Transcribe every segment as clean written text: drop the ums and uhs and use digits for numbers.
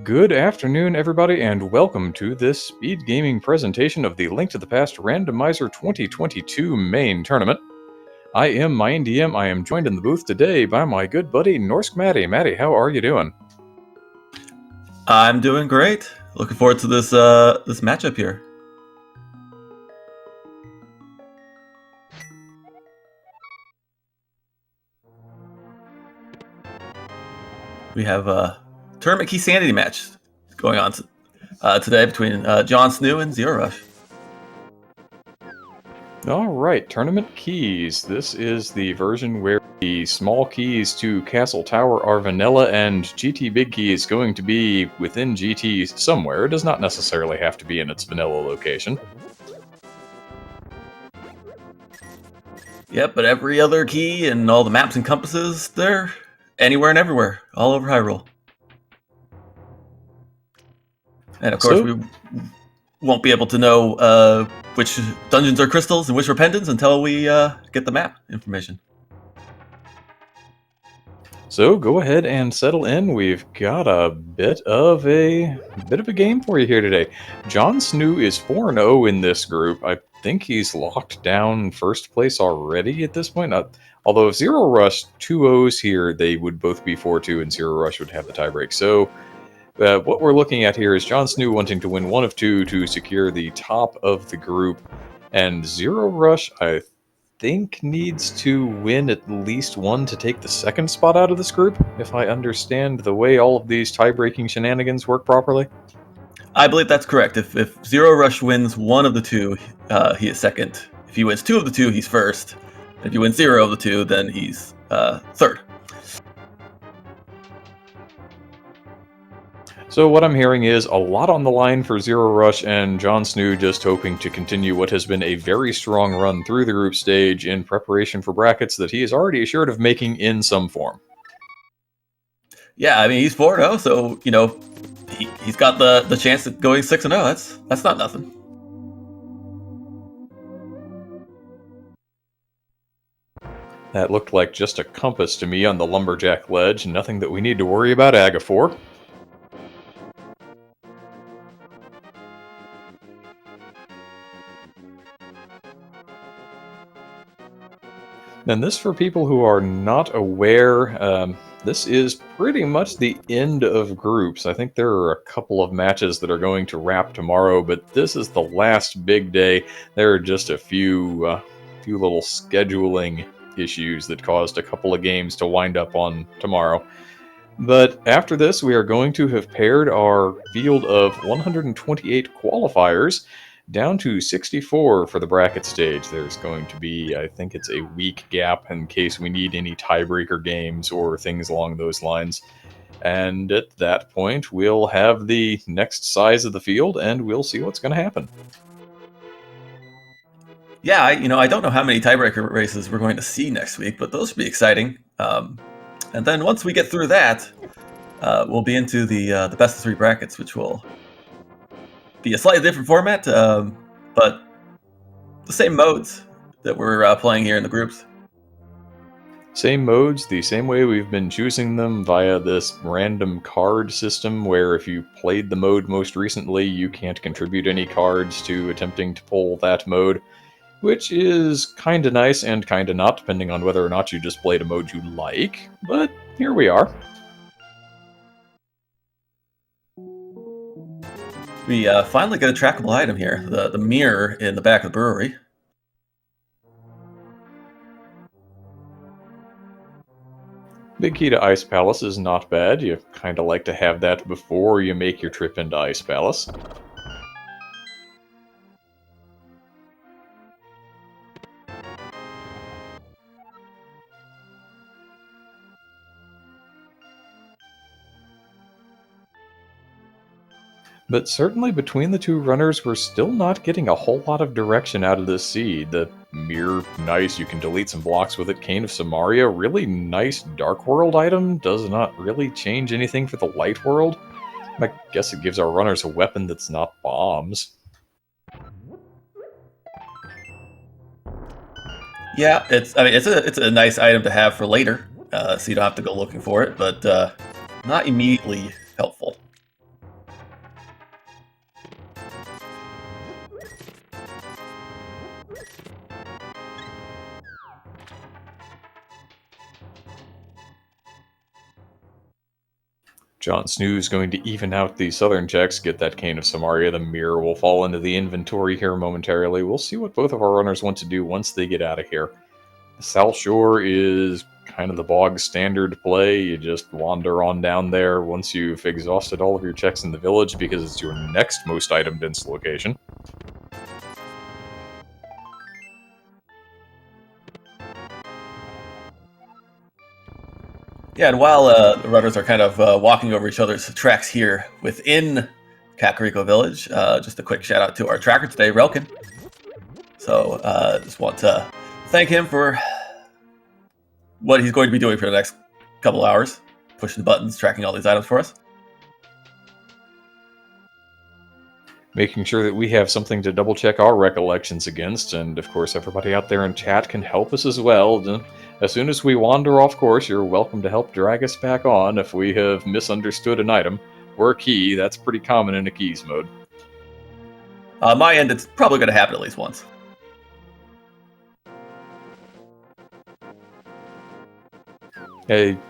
Good afternoon, everybody, and welcome to this Speed Gaming presentation of the Link to the Past Randomizer 2022 main tournament. I am MindDM. I am joined in the booth today by my good buddy Norsk Matty. Matty, how are you doing? I'm doing great. Looking forward to this this matchup here. We have a tournament key sanity match going on today between Jon Snuu and zerorush. Alright, Tournament Keys. This is the version where the small keys to Castle Tower are vanilla and GT Big Key is going to be within GT somewhere. It does not necessarily have to be in its vanilla location. Yep, but every other key and all the maps and compasses, they're anywhere and everywhere, all over Hyrule. And of course, we won't be able to know which dungeons are crystals and which are pendants until we get the map information. So go ahead and settle in. We've got a bit of a game for you here today. Jon Snuu is 4-0 in this group. I think he's locked down first place already at this point. Although if zerorush 2-0s here, they would both be 4-2 and zerorush would have the tiebreak. So what we're looking at here is Jon Snuu wanting to win one of two to secure the top of the group, and zerorush, I think, needs to win at least one to take the second spot out of this group, if I understand the way all of these tie-breaking shenanigans work properly. I believe that's correct. If zerorush wins one of the two, he is second. If he wins two of the two, he's first. If he wins zero of the two, then he's third. So what I'm hearing is a lot on the line for zerorush, and Jon Snuu just hoping to continue what has been a very strong run through the group stage in preparation for brackets that he is already assured of making in some form. Yeah, I mean, he's 4-0, so, you know, he's got the chance of going 6-0. That's not nothing. That looked like just a compass to me on the lumberjack ledge, nothing that we need to worry about Aga for. And this, for people who are not aware, this is pretty much the end of groups. I think there are a couple of matches that are going to wrap tomorrow, but this is the last big day. There are just a few little scheduling issues that caused a couple of games to wind up on tomorrow. But after this, we are going to have paired our field of 128 qualifiers down to 64 for the bracket stage. There's going to be, I think it's a week gap in case we need any tiebreaker games or things along those lines. And at that point, we'll have the next size of the field, and we'll see what's going to happen. Yeah, I don't know how many tiebreaker races we're going to see next week, but those should be exciting. And then once we get through that, we'll be into the best of three brackets, which will be a slightly different format, but the same modes that we're playing here in the groups. Same modes, the same way we've been choosing them via this random card system, where if you played the mode most recently, you can't contribute any cards to attempting to pull that mode, which is kinda nice and kinda not, depending on whether or not you just played a mode you like, but here we are. We finally get a trackable item here, the mirror in the back of the brewery. Big key to Ice Palace is not bad. You kinda like to have that before you make your trip into Ice Palace. But certainly between the two runners, we're still not getting a whole lot of direction out of this seed. The mirror, nice, you can delete some blocks with it. Cane of Samaria, really nice Dark World item. Does not really change anything for the Light World. I guess it gives our runners a weapon that's not bombs. Yeah, it's a nice item to have for later, so you don't have to go looking for it, but not immediately helpful. Jon Snoo is going to even out the southern checks, get that Cane of Samaria. The mirror will fall into the inventory here momentarily. We'll see what both of our runners want to do once they get out of here. The South Shore is kind of the bog standard play. You just wander on down there once you've exhausted all of your checks in the village because it's your next most item dense location. Yeah, and while the runners are kind of walking over each other's tracks here within Kakariko Village, just a quick shout out to our tracker today, Relkin. So just want to thank him for what he's going to be doing for the next couple hours, pushing the buttons, tracking all these items for us. Making sure that we have something to double check our recollections against, and of course everybody out there in chat can help us as well. As soon as we wander off course, you're welcome to help drag us back on if we have misunderstood an item or a key. That's pretty common in a keys mode. On my end, it's probably going to happen at least once.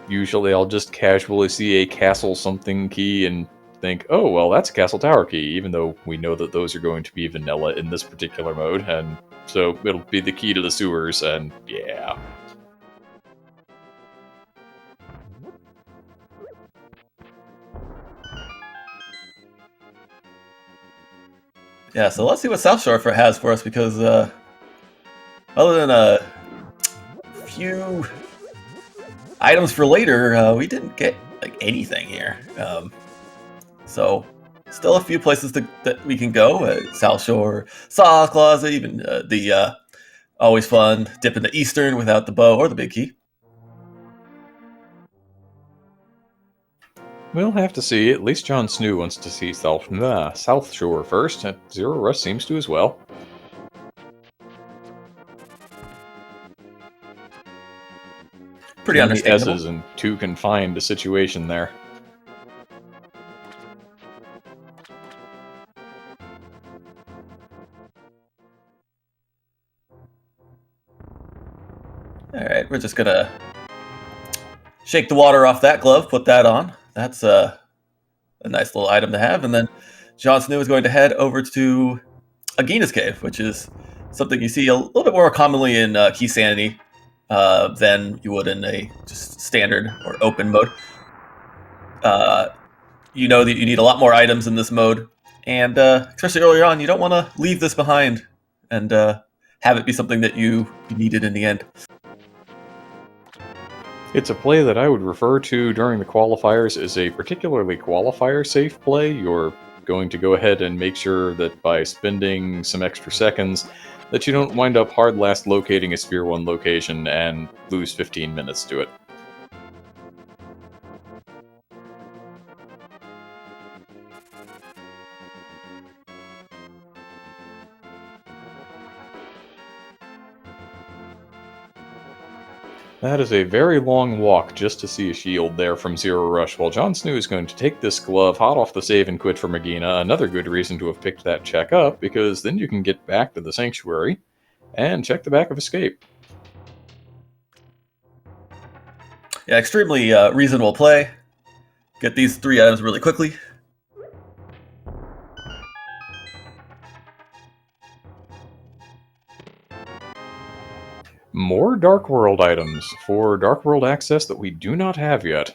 Usually I'll just casually see a castle something key and think, oh, well, that's a castle tower key, even though we know that those are going to be vanilla in this particular mode, and so it'll be the key to the sewers, and yeah. Yeah, so let's see what South Shore has for us, because other than a few items for later, we didn't get like anything here. So still a few places that we can go. South Shore, Sauce Closet, even the always fun dip in the Eastern without the bow or the big key. We'll have to see. At least Jon Snoo wants to see South Shore first, and zerorush seems to as well. Pretty understandable. S's and too confined a situation there. Alright, we're just gonna shake the water off that glove, put that on. That's a nice little item to have. And then Jon Snoo is going to head over to Agina's Cave, which is something you see a little bit more commonly in Key Sanity than you would in a just standard or open mode. You know that you need a lot more items in this mode, and especially earlier on, you don't want to leave this behind and have it be something that you needed in the end. It's a play that I would refer to during the qualifiers as a particularly qualifier-safe play. You're going to go ahead and make sure that by spending some extra seconds that you don't wind up hard last locating a Sphere 1 location and lose 15 minutes to it. That is a very long walk just to see a shield there from zerorush, while Jon Snoo is going to take this glove hot off the save and quit for Magina. Another good reason to have picked that check up, because then you can get back to the Sanctuary and check the back of Escape. Yeah, extremely reasonable play. Get these 3 items really quickly. More Dark World items for Dark World access that we do not have yet.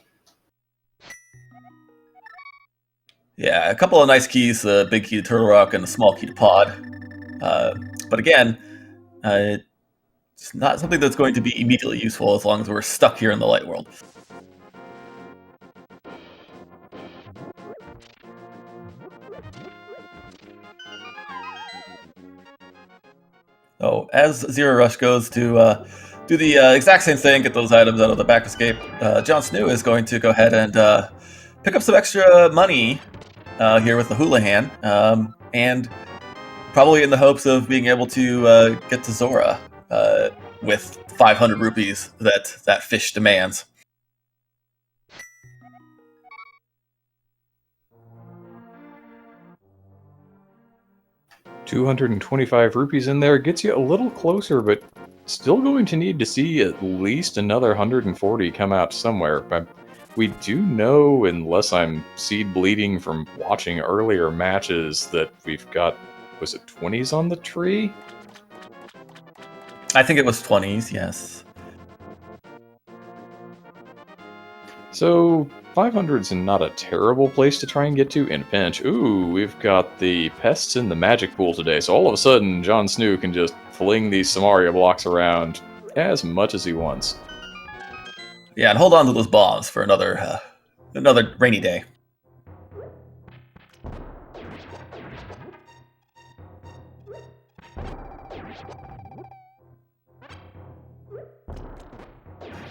Yeah, a couple of nice keys, the big key to Turtle Rock and the small key to Pod. But again, it's not something that's going to be immediately useful as long as we're stuck here in the light world. So as zerorush goes to do the exact same thing, get those items out of the back escape, Jon Snoo is going to go ahead and pick up some extra money here with the Houlihan, and probably in the hopes of being able to get to Zora with 500 rupees that fish demands. $225 rupees in there gets you a little closer, but still going to need to see at least another 140 come out somewhere. We do know, unless I'm seed bleeding from watching earlier matches, that we've got, was it 20s on the tree? I think it was 20s, yes. So 500's not a terrible place to try and get to in a pinch. Ooh, we've got the pests in the magic pool today, so all of a sudden Jon Snuu can just fling these Samaria blocks around as much as he wants. Yeah, and hold on to those bombs for another rainy day.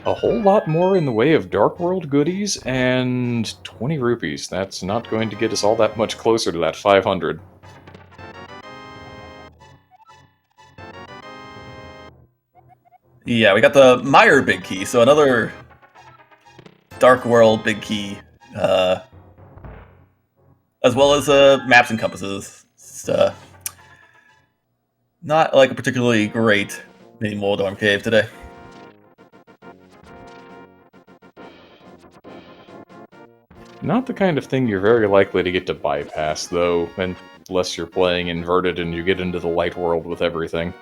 A whole lot more in the way of Dark World goodies and 20 rupees. That's not going to get us all that much closer to that 500. Yeah, we got the Meyer big key, so another Dark World big key, as well as maps and compasses. It's not like a particularly great mini Moldorm cave today. Not the kind of thing you're very likely to get to bypass, though, unless you're playing inverted and you get into the light world with everything.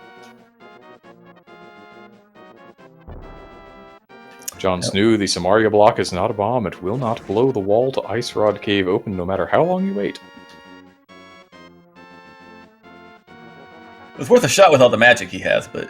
Jon Snuu, the Samaria block is not a bomb. It will not blow the wall to Ice Rod Cave open no matter how long you wait. It was worth a shot with all the magic he has, but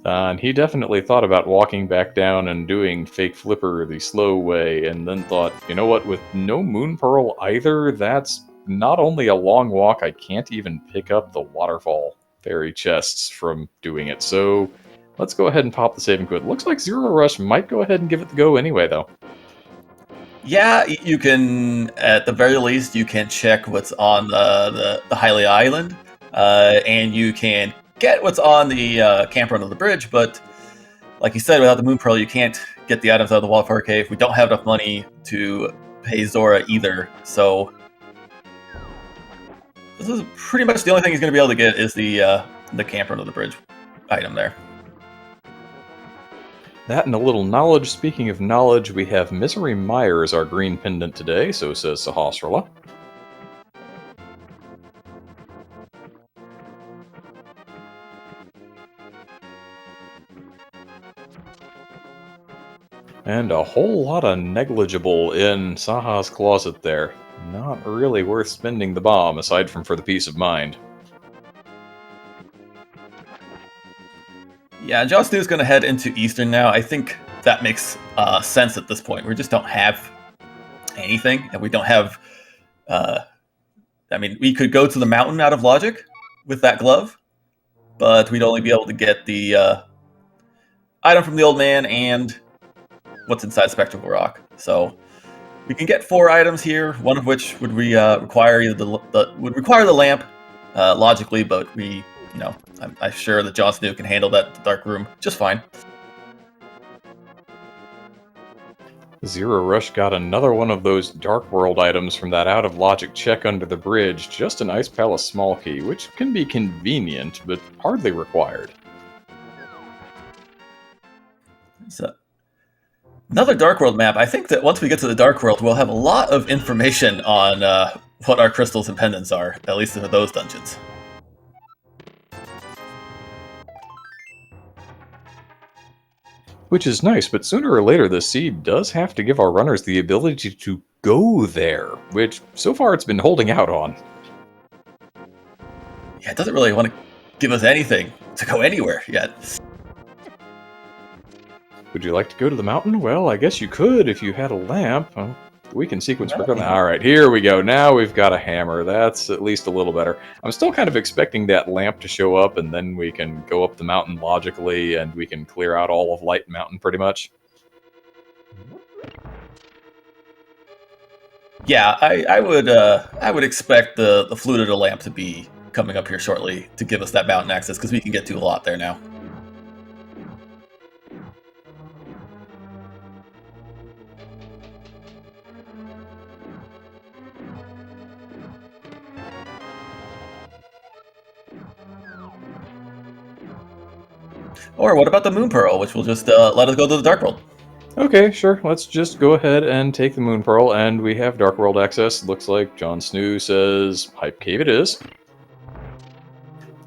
And he definitely thought about walking back down and doing Fake Flipper the slow way, and then thought, you know what, with no Moon Pearl either, that's not only a long walk, I can't even pick up the Waterfall Fairy chests from doing it. So let's go ahead and pop the saving quit. Looks like Zero Rush might go ahead and give it the go anyway, though. yeah, you can, at the very least, you can check what's on the Hylia Island, and you can get what's on the camp run of the bridge, but like you said, without the Moon Pearl, you can't get the items out of the Wildfire Cave. We don't have enough money to pay Zora either, so this is pretty much the only thing he's going to be able to get is the camp run of the bridge item there. That and a little knowledge. Speaking of knowledge, we have Misery Meyer as our green pendant today, so says Sahasrala. And a whole lot of negligible in Saha's closet there. Not really worth spending the bomb, aside from for the peace of mind. Yeah, Jon Snoo's going to head into Eastern now. I think that makes sense at this point. We just don't have anything, and we don't have... I mean, we could go to the mountain out of logic with that glove, but we'd only be able to get the item from the old man and what's inside Spectral Rock. So we can get 4 items here, one of which would require either the lamp logically, but I'm sure that Jon Snow can handle that dark room just fine. Zero Rush got another one of those Dark World items from that out of logic check under the bridge, just an Ice Palace small key, which can be convenient, but hardly required. So, another Dark World map. I think that once we get to the Dark World, we'll have a lot of information on what our crystals and pendants are, at least in those dungeons. Which is nice, but sooner or later the seed does have to give our runners the ability to go there, which so far it's been holding out on. Yeah, it doesn't really want to give us anything to go anywhere yet. Would you like to go to the mountain? Well, I guess you could if you had a lamp. We can sequence for going. Alright, here we go. Now we've got a hammer. That's at least a little better. I'm still kind of expecting that lamp to show up, and then we can go up the mountain logically, and we can clear out all of Light Mountain pretty much. Yeah, I would expect the fluted lamp to be coming up here shortly to give us that mountain access, because we can get to a lot there now. Or what about the Moon Pearl, which will just let us go to the Dark World? Okay, sure. Let's just go ahead and take the Moon Pearl, and we have Dark World access. Looks like Jon Snuu says Hype Cave it is.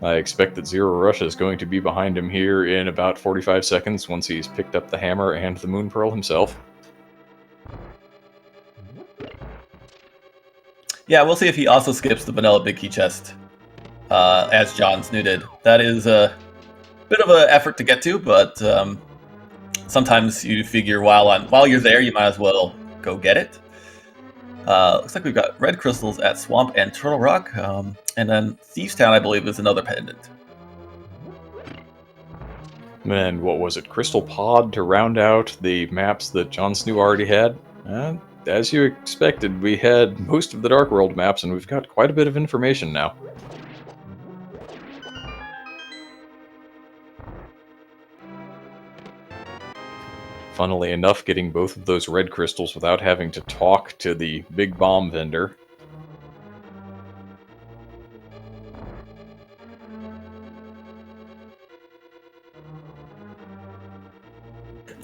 I expect that Zero Rush is going to be behind him here in about 45 seconds once he's picked up the hammer and the Moon Pearl himself. Yeah, we'll see if he also skips the vanilla big key chest, as Jon Snuu did. That is a bit of an effort to get to, but sometimes you figure while you're there, you might as well go get it. Looks like we've got red crystals at Swamp and Turtle Rock, and then Thieves Town, I believe, is another pendant. And what was it, Crystal Pod to round out the maps that Jon Snuu already had? And as you expected, we had most of the Dark World maps, and we've got quite a bit of information now. Funnily enough, getting both of those red crystals without having to talk to the big bomb vendor.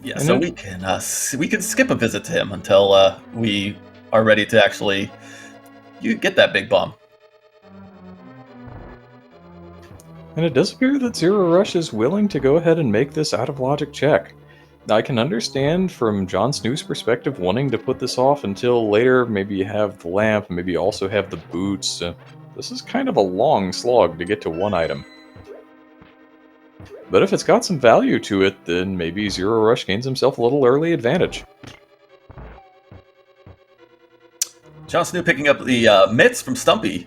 Yeah, And so it- we can skip a visit to him until we are ready to actually get that big bomb. And it does appear that Zero Rush is willing to go ahead and make this out of logic check. I can understand from Jon Snoo's perspective wanting to put this off until later. Maybe you have the lamp, maybe you also have the boots. This is kind of a long slog to get to one item. But if it's got some value to it, then maybe Zero Rush gains himself a little early advantage. Jon Snoo picking up the mitts from Stumpy.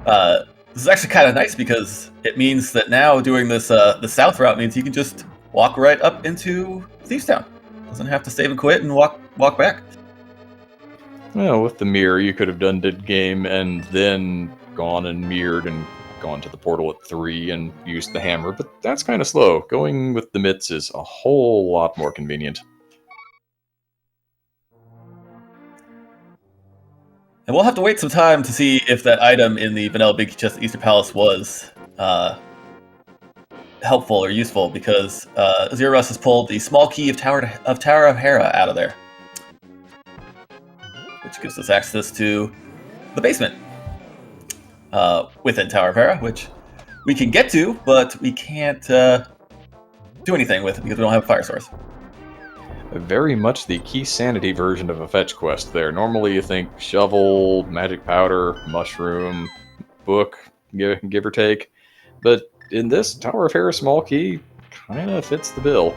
This is actually kind of nice because it means that now doing this the south route means he can just walk right up into Thieves Town. Doesn't have to save and quit and walk back. Well, with the mirror, you could have done Did Game and then gone and mirrored and gone to the portal at 3 and used the hammer, but that's kind of slow. Going with the mitts is a whole lot more convenient. And we'll have to wait some time to see if that item in the Vanilla Big Chest at Easter Palace was helpful or useful, because Zero Rush has pulled the small key of Tower of Hera out of there, which gives us access to the basement within Tower of Hera, which we can get to, but we can't do anything with it because we don't have a fire source. Very much the Key Sanity version of a fetch quest there. Normally you think shovel, magic powder, mushroom, book, give or take. But in this, Tower of Hera small key kind of fits the bill.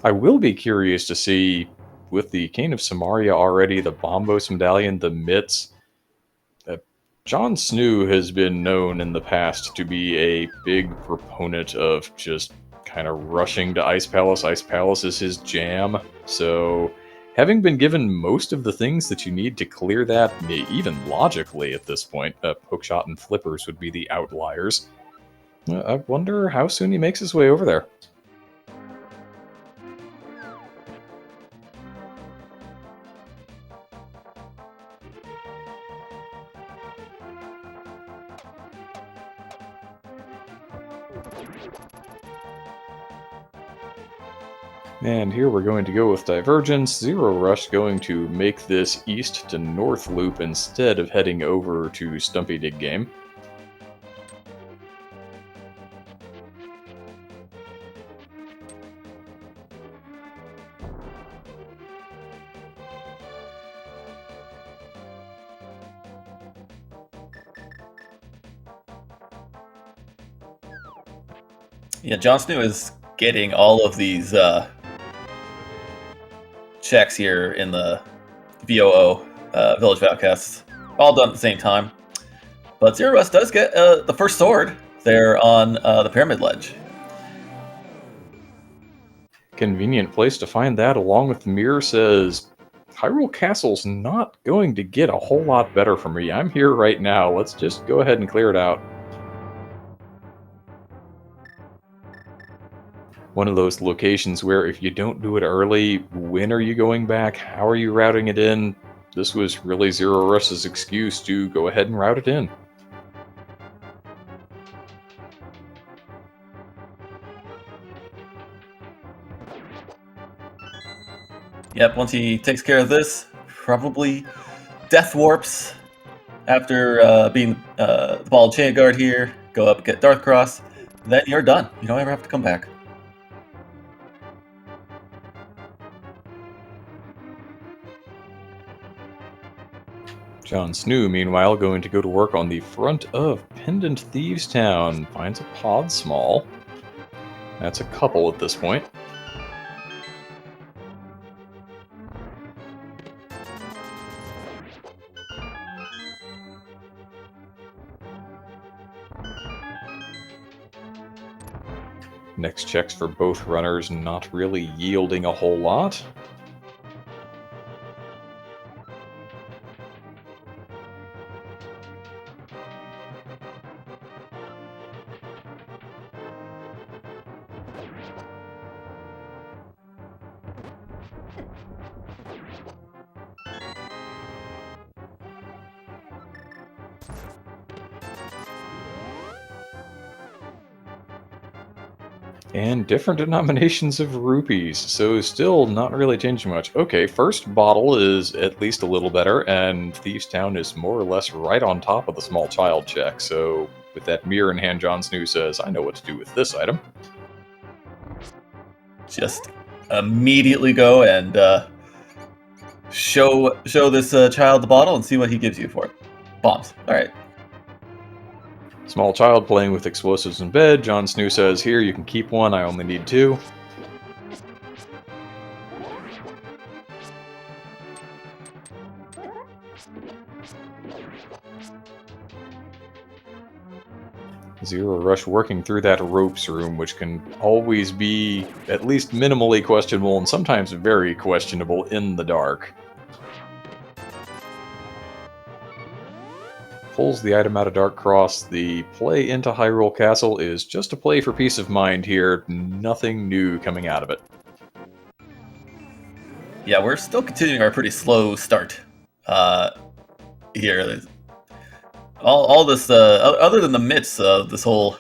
I will be curious to see, with the Cane of Samaria already, the Bombos Medallion, the mitts. Jon Snoo has been known in the past to be a big proponent of just kind of rushing to Ice Palace. Ice Palace is his jam. So, having been given most of the things that you need to clear that, even logically at this point, Hookshot and Flippers would be the outliers. I wonder how soon he makes his way over there. And here we're going to go with Divergence. Zero Rush going to make this east to north loop instead of heading over to Stumpy Dig Game. Yeah, Jon Snoo is getting all of these checks here in the VOO, Village of Outcasts, all done at the same time. But Zero Rush does get the first sword there on the Pyramid Ledge. Convenient place to find that, along with the mirror says, Hyrule Castle's not going to get a whole lot better for me. I'm here right now. Let's just go ahead and clear it out. one of those locations where if you don't do it early, when are you going back? How are you routing it in? This was really Zero Rush's excuse to go ahead and route it in. Yep, once he takes care of this, probably death warps after being the ball chain guard here, go up, get Darth Cross, then you're done. You don't ever have to come back. Jon Snuu, meanwhile, going to go to work on the front of Pendant Thieves Town. Finds a pod small. That's a couple at this point. Next checks for both runners not really yielding a whole lot. And different denominations of rupees, so still not really changing much. Okay, first bottle is at least a little better, and Thieves Town is more or less right on top of the small child check, so with that mirror in hand, Jon Snuu says, I know what to do with this item. Just immediately go and show this child the bottle and see what he gives you for it. Bombs. All right. Small child playing with explosives in bed. Jon Snuu says, here, you can keep one, I only need 2. Zero Rush working through that ropes room, which can always be at least minimally questionable and sometimes very questionable in the dark. Pulls the item out of Dark Cross. The play into Hyrule Castle is just a play for peace of mind here. Nothing new coming out of it. Yeah, we're still continuing our pretty slow start here. All this, other than the myths of this whole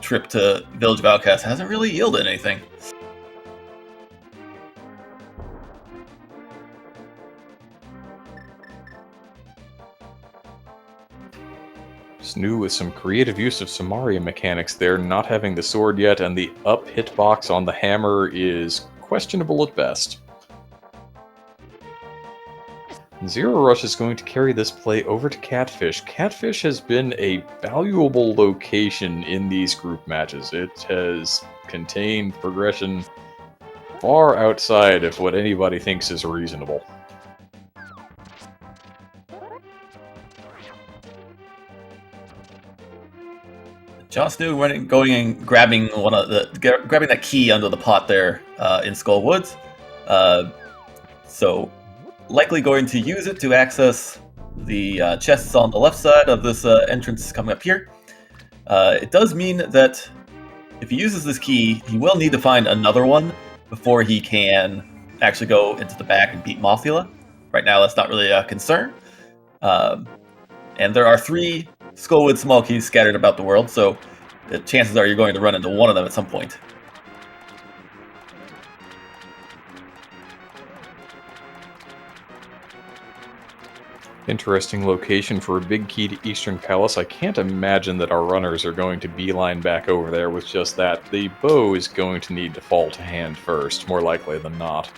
trip to Village of Outcasts, hasn't really yielded anything. Snuu with some creative use of Samaria mechanics there, not having the sword yet, and the up hitbox on the hammer is questionable at best. Zero Rush is going to carry this play over to Catfish. Catfish has been a valuable location in these group matches. It has contained progression far outside of what anybody thinks is reasonable. Jon Snuu going and grabbing grabbing that key under the pot there in Skull Woods. So likely going to use it to access the chests on the left side of this entrance coming up here. It does mean that if he uses this key, he will need to find another one before he can actually go into the back and beat Mothula. Right now, that's not really a concern. And there are 3 Skullwood small keys scattered about the world, so the chances are you're going to run into one of them at some point. Interesting location for a big key to Eastern Palace. I can't imagine that our runners are going to beeline back over there with just that. The bow is going to need to fall to hand first, more likely than not.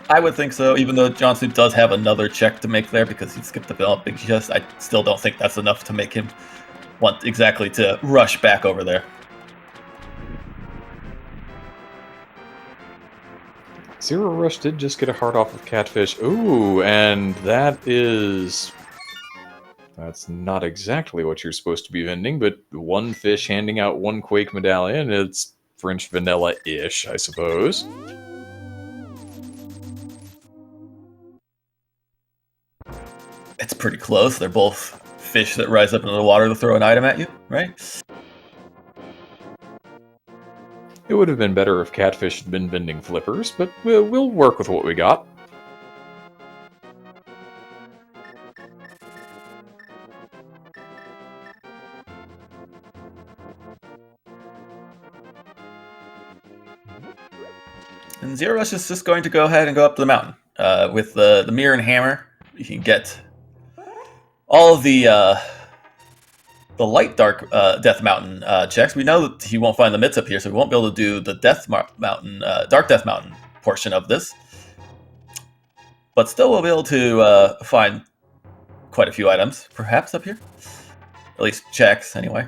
I would think so, even though Jon Snuu does have another check to make there because he skipped the big chest. I still don't think that's enough to make him want exactly to rush back over there. Zero Rush did just get a heart off of Catfish. Ooh, and that's not exactly what you're supposed to be vending, but 1 fish handing out 1 Quake medallion. It's French vanilla-ish, I suppose. It's pretty close. They're both fish that rise up into the water to throw an item at you, right? It would have been better if Catfish had been vending flippers, but we'll work with what we got. And Zero Rush is just going to go ahead and go up the mountain. With the mirror and hammer, you can get all of the light dark Death Mountain checks. We know that he won't find the mitts up here, so we won't be able to do the Mountain, Dark Death Mountain portion of this. But still, we'll be able to find quite a few items, perhaps up here. At least checks, anyway.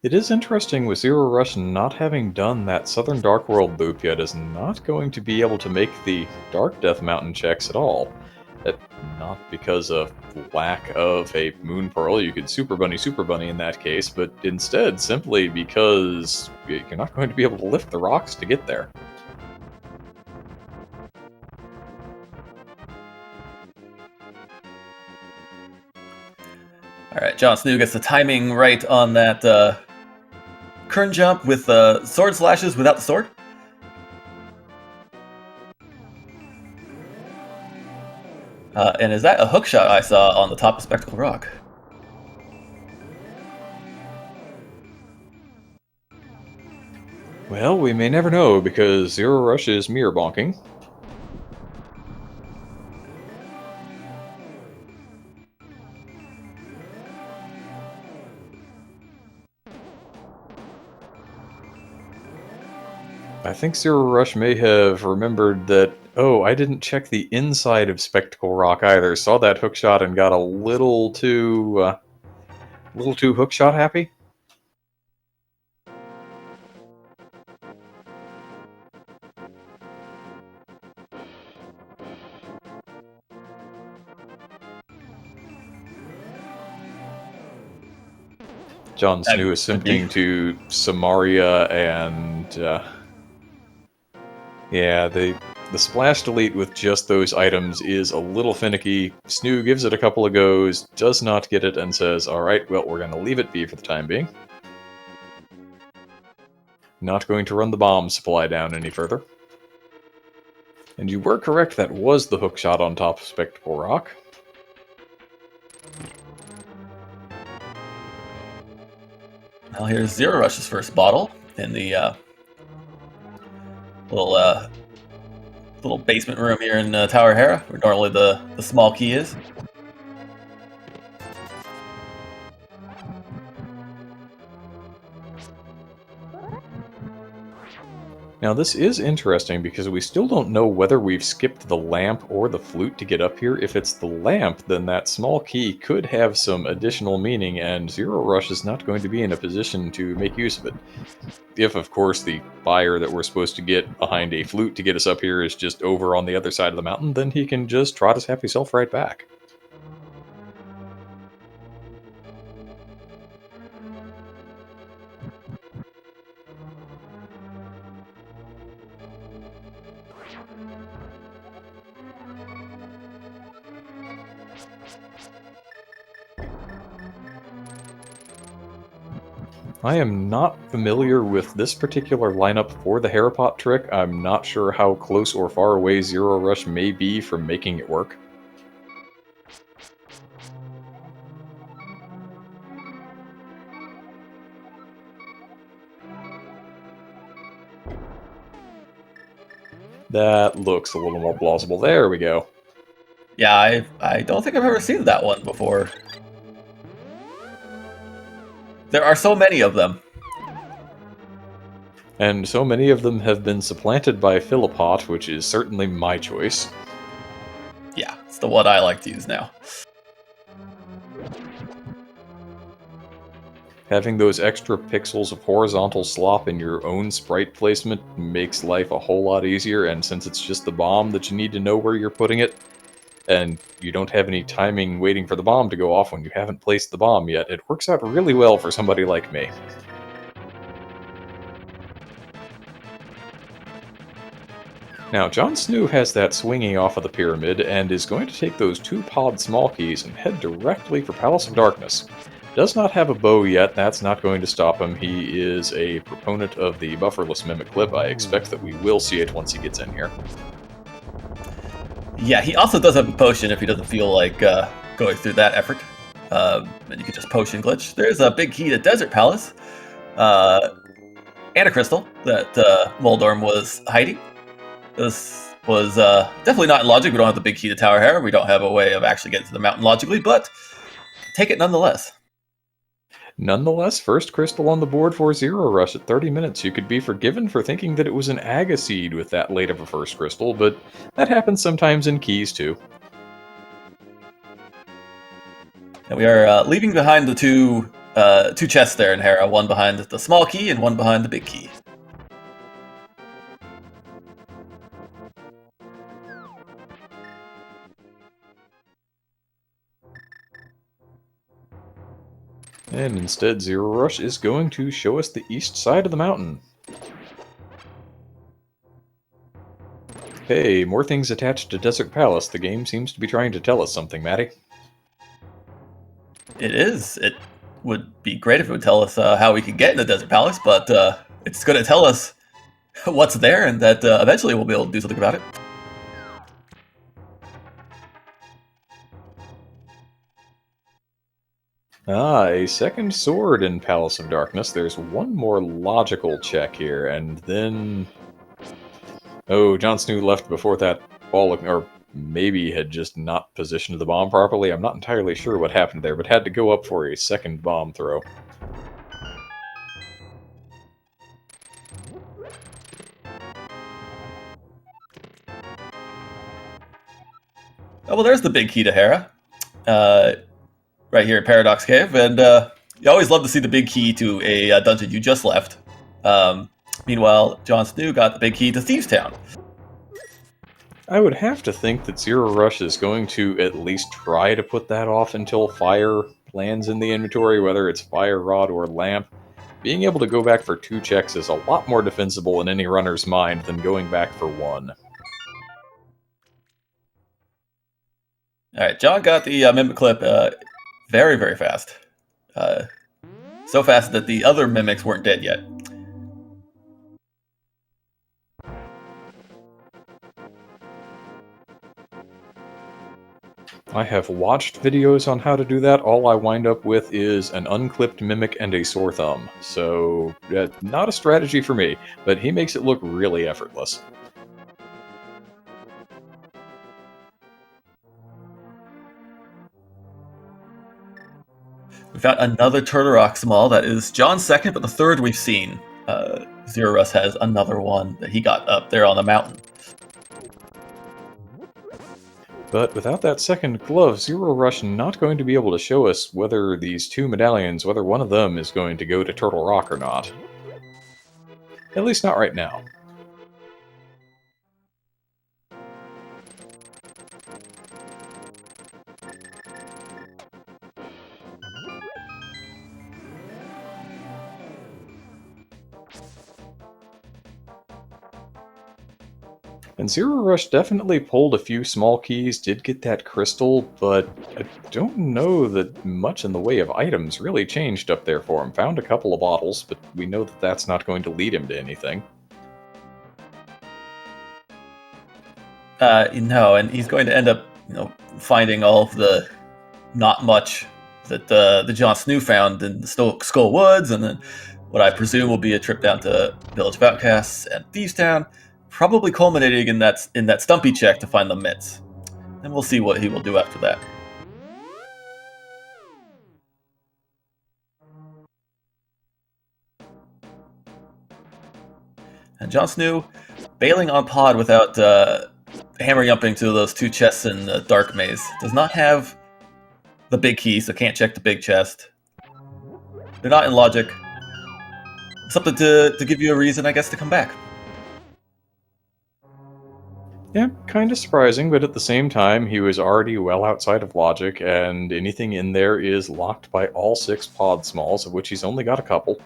It is interesting with Zero Rush not having done that Southern Dark World loop yet is not going to be able to make the Dark Death Mountain checks at all. Not because of lack of a Moon Pearl, you could Super Bunny in that case, but instead simply because you're not going to be able to lift the rocks to get there. Alright, Jon Snuu gets the timing right on that Kern jump with sword slashes without the sword. And is that a hook shot I saw on the top of Spectacle Rock? Well, we may never know, because Zero Rush is mirror bonking. I think Zero Rush may have remembered that, oh, I didn't check the inside of Spectacle Rock either. Saw that hookshot and got a little too hookshot happy. Jon Snuu is simping to Samaria and yeah, the splash delete with just those items is a little finicky. Snuu gives it a couple of goes, does not get it, and says, alright, well, we're going to leave it be for the time being. Not going to run the bomb supply down any further. And you were correct, that was the hookshot on top of Spectacle Rock. Well, here's Zero Rush's first bottle in the little basement room here in Tower Hera, where normally the small key is. Now this is interesting because we still don't know whether we've skipped the lamp or the flute to get up here. If it's the lamp, then that small key could have some additional meaning, and Zero Rush is not going to be in a position to make use of it. If, of course, the buyer that we're supposed to get behind a flute to get us up here is just over on the other side of the mountain, then he can just trot his happy self right back. I am not familiar with this particular lineup for the Haripot trick. I'm not sure how close or far away Zero Rush may be from making it work. That looks a little more plausible. There we go. Yeah, I don't think I've ever seen that one before. There are so many of them. And so many of them have been supplanted by Philipot, which is certainly my choice. Yeah, it's the one I like to use now. Having those extra pixels of horizontal slop in your own sprite placement makes life a whole lot easier, and since it's just the bomb that you need to know where you're putting it, and you don't have any timing waiting for the bomb to go off when you haven't placed the bomb yet, it works out really well for somebody like me. Now, Jon Snuu has that swinging off of the pyramid, and is going to take those two pod small keys and head directly for Palace of Darkness. Does not have a bow yet. That's not going to stop him. He is a proponent of the bufferless mimic clip. I expect that we will see it once he gets in here. Yeah, he also does have a potion if he doesn't feel like going through that effort. And you can just potion glitch. There's a big key to Desert Palace. And a crystal that Moldorm was hiding. This was definitely not in logic. We don't have the big key to Tower Hare. We don't have a way of actually getting to the mountain logically, but take it nonetheless. Nonetheless, first crystal on the board for Zero Rush at 30 minutes. You could be forgiven for thinking that it was an Agaseed with that late of a first crystal, but that happens sometimes in keys too. And we are leaving behind the two chests there in Hera, one behind the small key and one behind the big key. And instead, Zero Rush is going to show us the east side of the mountain. Hey, more things attached to Desert Palace. The game seems to be trying to tell us something, Matty. It is. It would be great if it would tell us how we could get in the Desert Palace, but it's going to tell us what's there and that eventually we'll be able to do something about it. Ah, a second sword in Palace of Darkness. There's one more logical check here, and then... Oh, Jon Snuu left before that ball, or maybe had just not positioned the bomb properly. I'm not entirely sure what happened there, but had to go up for a second bomb throw. Oh, well, there's the big key to Hera, right here in Paradox Cave, and you always love to see the big key to a dungeon you just left. Meanwhile, Jon Snuu got the big key to Thieves Town. I would have to think that Zero Rush is going to at least try to put that off until fire lands in the inventory, whether it's fire rod or lamp. Being able to go back for 2 checks is a lot more defensible in any runner's mind than going back for 1. Alright, John got the Mimic Clip very, very fast. So fast that the other Mimics weren't dead yet. I have watched videos on how to do that. All I wind up with is an unclipped Mimic and a sore thumb. So, not a strategy for me, but he makes it look really effortless. We found another Turtle Rock Small that is John's second, but the third we've seen. Zero Rush has another one that he got up there on the mountain. But without that second glove, Zero Rush not going to be able to show us whether these 2 medallions, whether one of them is going to go to Turtle Rock or not. At least not right now. And Zero Rush definitely pulled a few small keys, did get that crystal, but I don't know that much in the way of items really changed up there for him. Found a couple of bottles, but we know that that's not going to lead him to anything. No, and he's going to end up, finding all of the not much that the Jon Snuu found in the Skull Woods, and then what I presume will be a trip down to Village of Outcasts and Thieves Town, probably culminating in that Stumpy check to find the mitts. And we'll see what he will do after that. And Jon Snuu bailing on Pod without hammer jumping to those 2 chests in the Dark Maze. Does not have the big key, so can't check the big chest. They're not in logic. Something to give you a reason, I guess, to come back. Yeah, kind of surprising, but at the same time, he was already well outside of logic, and anything in there is locked by all 6 pod smalls, of which he's only got a couple.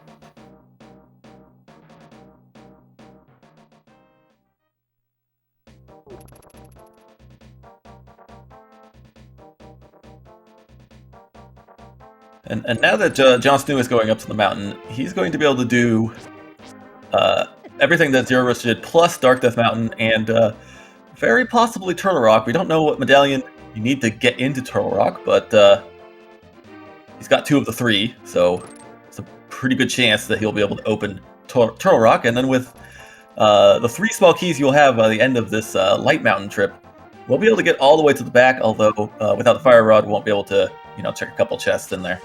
And now that Jon Snuu is going up to the mountain, he's going to be able to do everything that zerorush did, plus Dark Death Mountain, and very possibly Turtle Rock. We don't know what medallion you need to get into Turtle Rock, but he's got 2 of the 3, so it's a pretty good chance that he'll be able to open Turtle Rock. And then with the 3 small keys you'll have by the end of this Light Mountain trip, we'll be able to get all the way to the back, although without the Fire Rod, we won't be able to, check a couple chests in there.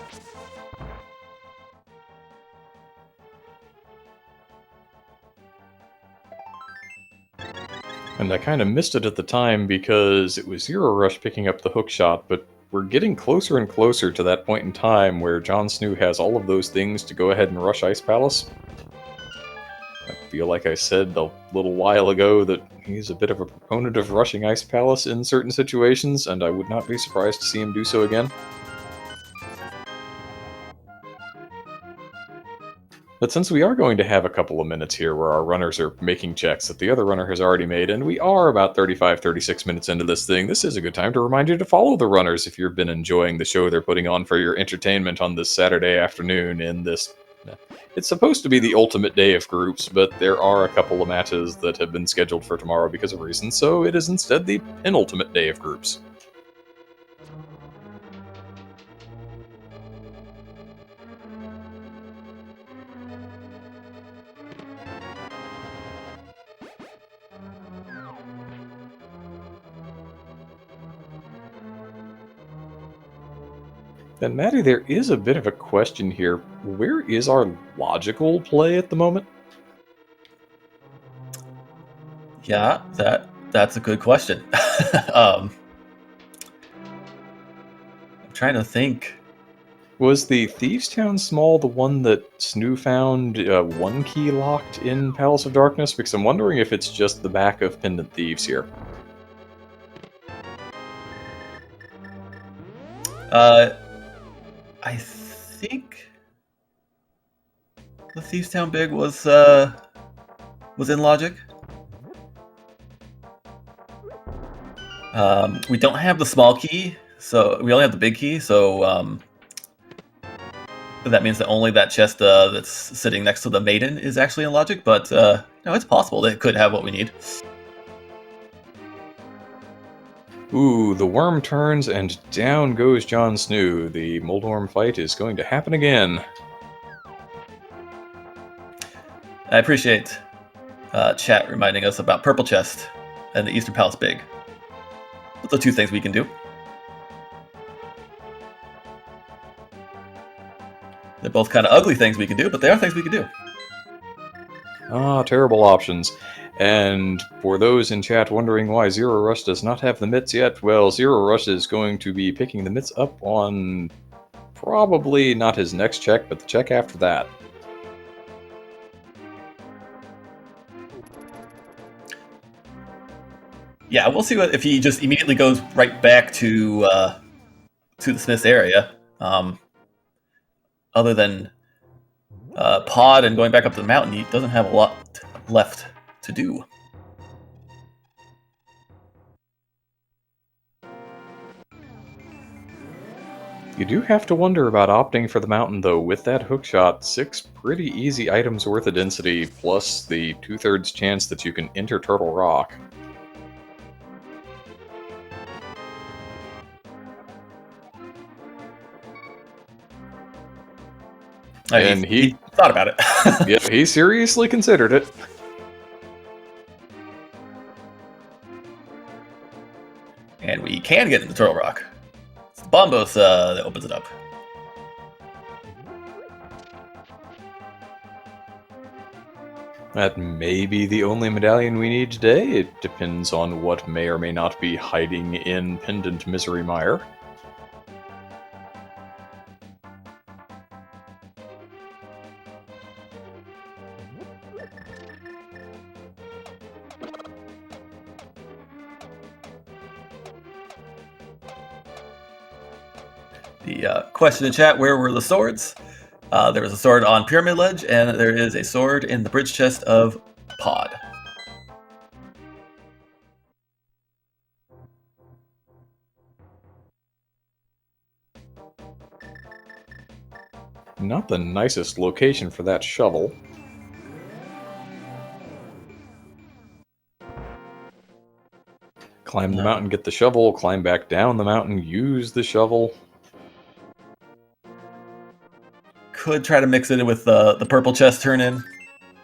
And I kind of missed it at the time because it was zerorush picking up the hook shot, but we're getting closer and closer to that point in time where Jon Snuu has all of those things to go ahead and rush Ice Palace. I feel like I said a little while ago that he's a bit of a proponent of rushing Ice Palace in certain situations, and I would not be surprised to see him do so again. But since we are going to have a couple of minutes here where our runners are making checks that the other runner has already made, and we are about 35-36 minutes into this thing, this is a good time to remind you to follow the runners if you've been enjoying the show they're putting on for your entertainment on this Saturday afternoon in this... It's supposed to be the ultimate day of groups, but there are a couple of matches that have been scheduled for tomorrow because of reasons, so it is instead the penultimate day of groups. And Maddie, there is a bit of a question here. Where is our logical play at the moment? Yeah, that's a good question. I'm trying to think. Was the Thieves Town Small the one that Snoo found 1 key locked in Palace of Darkness? Because I'm wondering if it's just the back of Pendant Thieves here. I think the Thieves Town Big was in logic. We don't have the small key, so we only have the big key. So that means that only that chest that's sitting next to the maiden is actually in logic. But no, it's possible that it could have what we need. Ooh, the worm turns and down goes Jon Snoo. The Moldorm fight is going to happen again. I appreciate chat reminding us about Purple Chest and the Eastern Palace Big. Those are 2 things we can do. They're both kind of ugly things we can do, but they are things we can do. Ah, terrible options. And for those in chat wondering why zerorush does not have the mitts yet, well, zerorush is going to be picking the mitts up on probably not his next check, but the check after that. Yeah, we'll see if he just immediately goes right back to the Smith's area. Other than pod and going back up to the mountain, he doesn't have a lot left to do. You do have to wonder about opting for the mountain, though. With that hookshot, 6 pretty easy items worth of density, plus the 2/3 chance that you can enter Turtle Rock. And he thought about it. Yeah, he seriously considered it. And we can get into Turtle Rock. It's the Bombos that opens it up. That may be the only medallion we need today. It depends on what may or may not be hiding in Pendant Misery Mire. The question in chat, where were the swords? There was a sword on Pyramid Ledge, and there is a sword in the bridge chest of Pod. not the nicest location for that shovel. Climb the mountain, get the shovel, climb back down the mountain, use the shovel. Could try to mix it in with the purple chest turn in,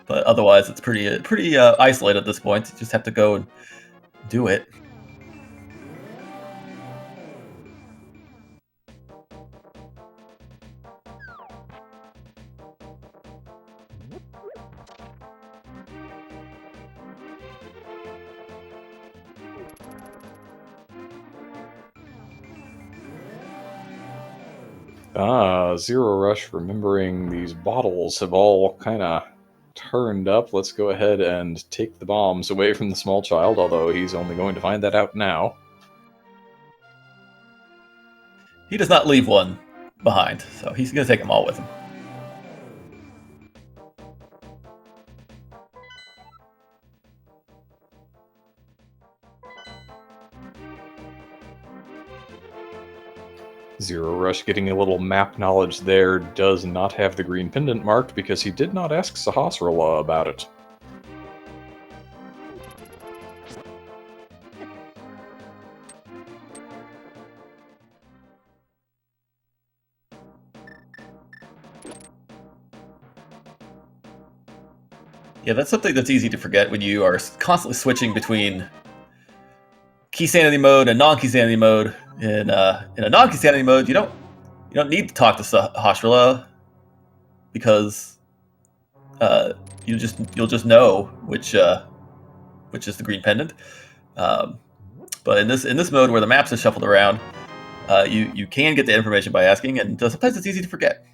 but otherwise it's pretty isolated at this point. You just have to go and do it. Ah, Zero Rush, remembering these bottles have all kind of turned up. Let's go ahead and take the bombs away from the small child, although he's only going to find that out now. He does not leave one behind, so he's going to take them all with him. Zero Rush getting a little map knowledge there, does not have the green pendant marked because he did not ask Sahasrara about it. Yeah, that's something that's easy to forget when you are constantly switching between key sanity mode and non-key sanity mode. In a non-key sanity mode, you don't need to talk to Sahasrara because you'll just know which is the green pendant. But in this mode where the maps are shuffled around, you can get the information by asking, and sometimes it's easy to forget.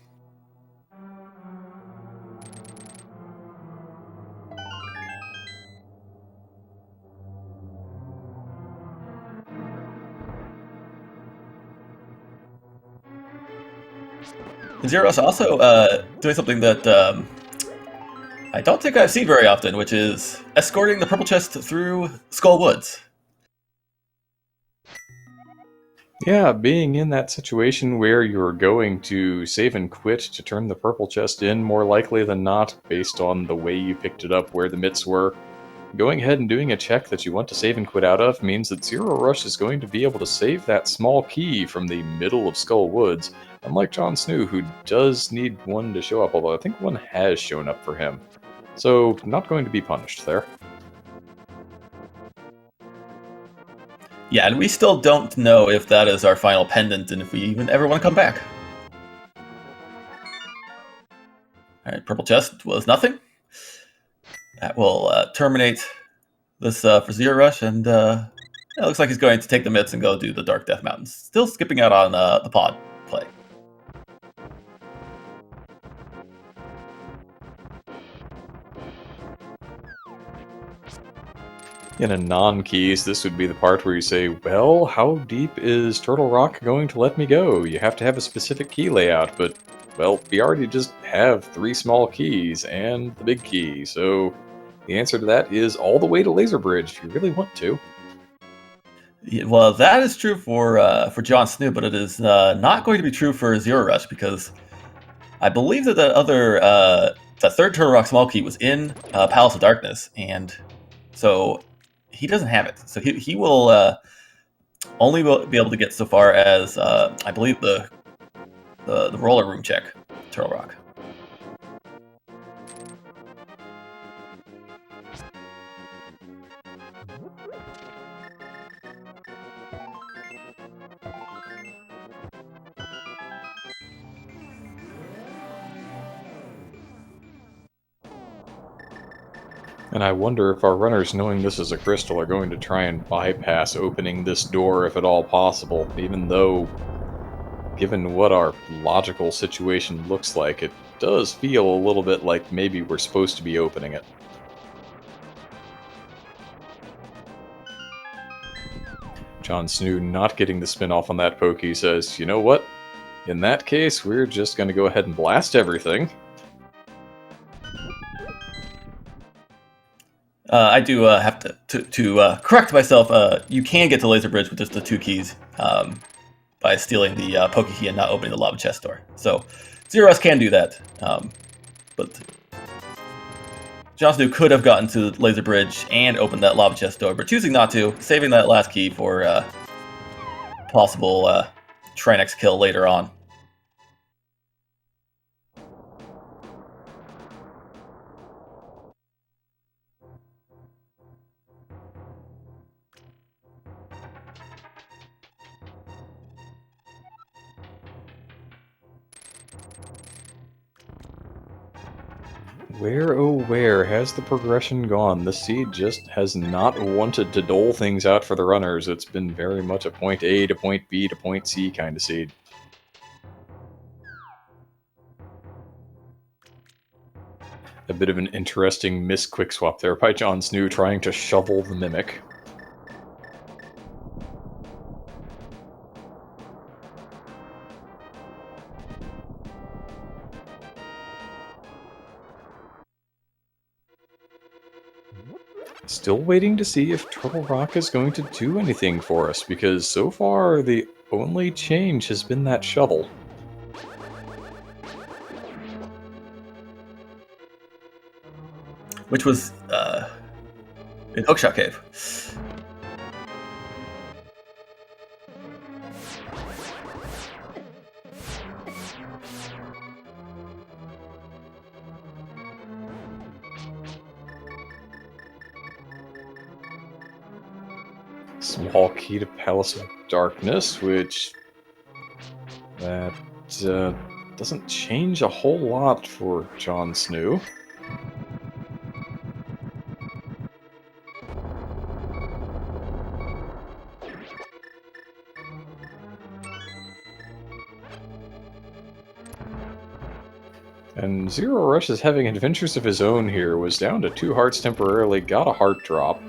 Zerorush also doing something that I don't think I've seen very often, which is escorting the purple chest through Skull Woods. Yeah, being in that situation where you're going to save and quit to turn the purple chest in, more likely than not, based on the way you picked it up, where the mitts were, going ahead and doing a check that you want to save and quit out of means that Zero Rush is going to be able to save that small key from the middle of Skull Woods, unlike Jon Snuu, who does need one to show up, although I think one has shown up for him. So, not going to be punished there. Yeah, and we still don't know if that is our final pendant and if we even ever want to come back. Alright, purple chest was nothing. That will terminate this for Zero Rush, and it looks like he's going to take the mitts and go do the Dark Death Mountains. Still skipping out on the pod play. In a non-keys, this would be the part where you say, well, how deep is Turtle Rock going to let me go? You have to have a specific key layout, but, well, we already just have 3 small keys and the big key, so the answer to that is all the way to Laser Bridge if you really want to. Yeah, well, that is true for Jon Snuu, but it is not going to be true for Zero Rush, because I believe that that third Turtle Rock small key was in Palace of Darkness, and so he doesn't have it. So he will only be able to get so far as I believe the roller room check, Turtle Rock. And I wonder if our runners, knowing this is a crystal, are going to try and bypass opening this door if at all possible, even though, given what our logical situation looks like, it does feel a little bit like maybe we're supposed to be opening it. Jon Snuu not getting the spin-off on that pokey says, you know what? In that case, we're just going to go ahead and blast everything. I do have to correct myself. You can get to Laser Bridge with just the 2 keys by stealing the Poke Key and not opening the Lava Chest door. So Zerorush can do that, but Jon Snuu could have gotten to the laser bridge and opened that lava chest door, but choosing not to, saving that last key for possible Trinex kill later on. Where, oh where, has the progression gone? The seed just has not wanted to dole things out for the runners. It's been very much a point A to point B to point C kind of seed. A bit of an interesting miss-quick swap there by Jon Snuu trying to shovel the Mimic. Still waiting to see if Turtle Rock is going to do anything for us, because so far the only change has been that shovel. Which was in Hookshot Cave. Small key to Palace of Darkness, which that doesn't change a whole lot for Jon Snuu. And Zerorush is having adventures of his own here, was down to 2 hearts temporarily, got a heart drop.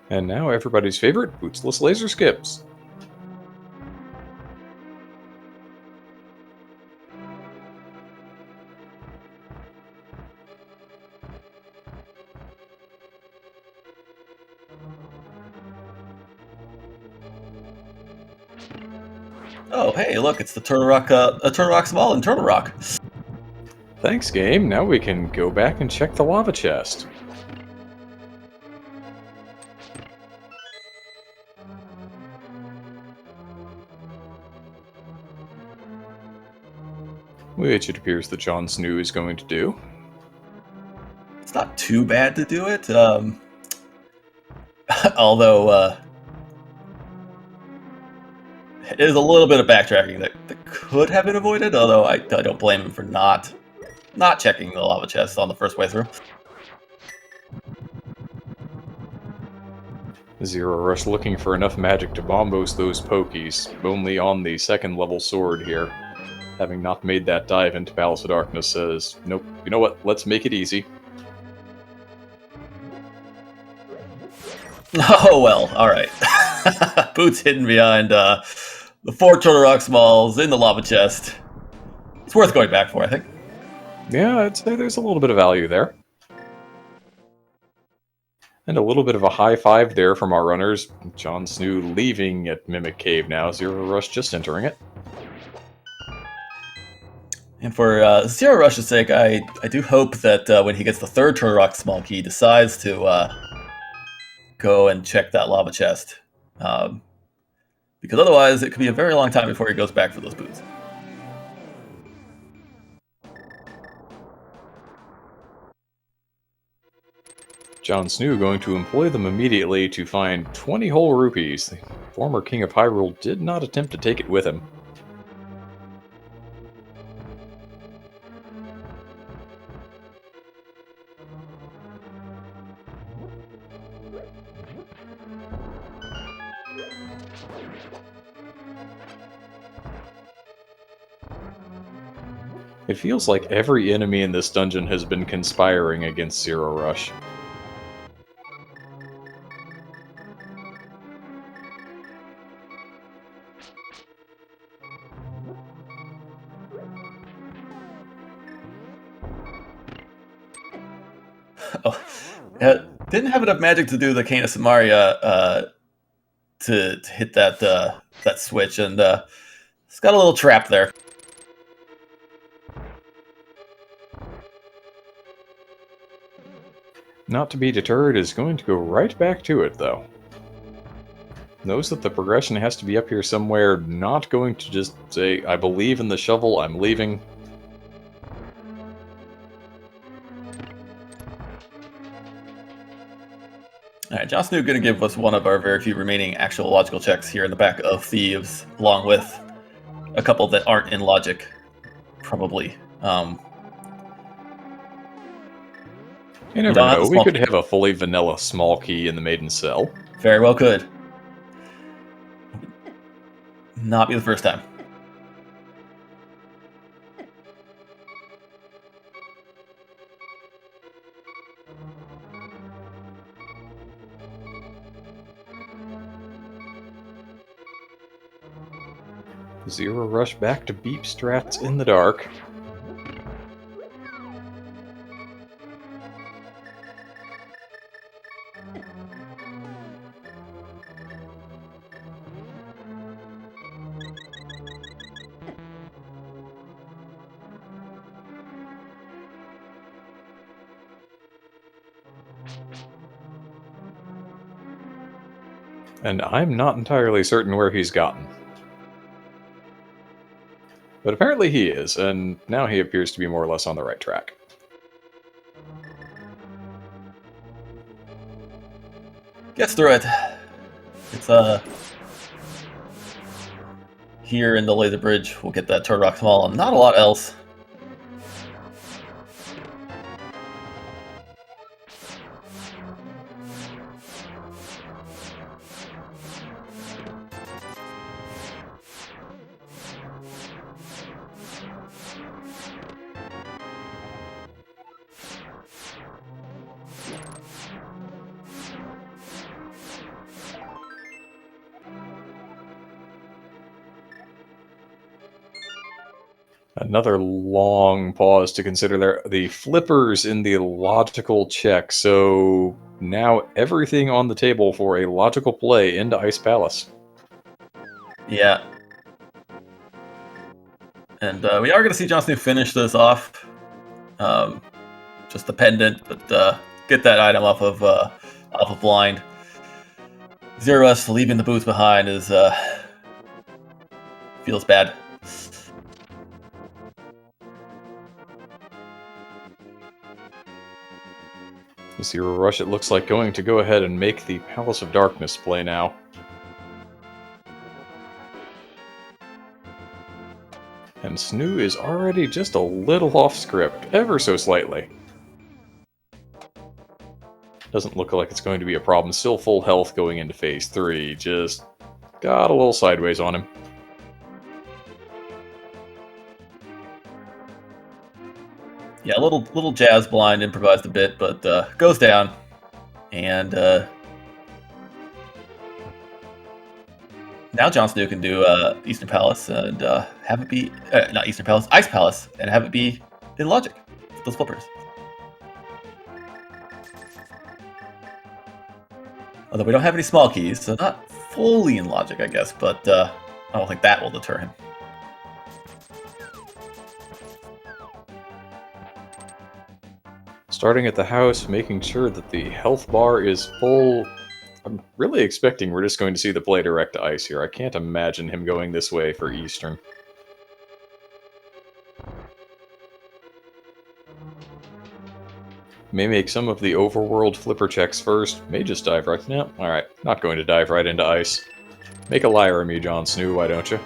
And now everybody's favorite, bootsless laser skips. Oh, hey, look, it's the Turtle Rock, Turtle Rock Small and Turtle Rock. Thanks, game. Now we can go back and check the lava chest. Which it appears that Jon Snuu is going to do. It's not too bad to do it, although it is a little bit of backtracking that could have been avoided, although I don't blame him for not checking the lava chest on the first way through. Zerorush looking for enough magic to bombos those pokies, only on the 2nd level sword here. Having not made that dive into Palace of Darkness says, nope, you know what, let's make it easy. Oh well, alright. Boots hidden behind the 4 Turtle Rock Smalls in the lava chest. It's worth going back for, I think. Yeah, I'd say there's a little bit of value there. And a little bit of a high five there from our runners. Jon Snuu leaving at Mimic Cave now, Zerorush just entering it. And for Zerorush's sake, I do hope that when he gets the 3rd Turtle Rock Small key, he decides to go and check that lava chest. Because otherwise, it could be a very long time before he goes back for those boots. Jon Snuu going to employ them immediately to find 20 whole rupees. The former King of Hyrule did not attempt to take it with him. It feels like every enemy in this dungeon has been conspiring against Zerorush. Oh, didn't have enough magic to do the Canis Maria to hit that switch, and it's got a little trap there. Not to be deterred, is going to go right back to it, though. Knows that the progression has to be up here somewhere, not going to just say, I believe in the shovel, I'm leaving. Alright, Jon Snoo going to give us one of our very few remaining actual logical checks here in the back of Thieves, along with a couple that aren't in logic, probably. You never know, we could have a fully vanilla small key in the maiden cell. Very well could. Not be the first time. Zero rush back to beep strats in the dark. And I'm not entirely certain where he's gotten. But apparently he is, and now he appears to be more or less on the right track. Gets through it. It's here in the laser bridge. We'll get that Turtle Rock Small and not a lot else. Another long pause to consider there. The flippers in the logical check, so now everything on the table for a logical play into Ice Palace. Yeah. And we are going to see Jon Snoo finish this off. Just the pendant, but get that item off of blind. zerorush leaving the booth behind is feels bad. Zerorush, it looks like, going to go ahead and make the Palace of Darkness play now. And Snoo is already just a little off script, ever so slightly. Doesn't look like it's going to be a problem. Still full health going into Phase 3, just got a little sideways on him. Yeah, a little jazz blind, improvised a bit, but goes down. And now Jon Snoo can do Eastern Palace and have it be not Eastern Palace, Ice Palace, and have it be in logic. Those flippers. Although we don't have any small keys, so not fully in logic, I guess. But I don't think that will deter him. Starting at the house, making sure that the health bar is full. I'm really expecting we're just going to see the play direct to ice here. I can't imagine him going this way for Eastern. May make some of the overworld flipper checks first. May just dive right... No, alright. Not going to dive right into ice. Make a liar of me, Jon Snoo, why don't you?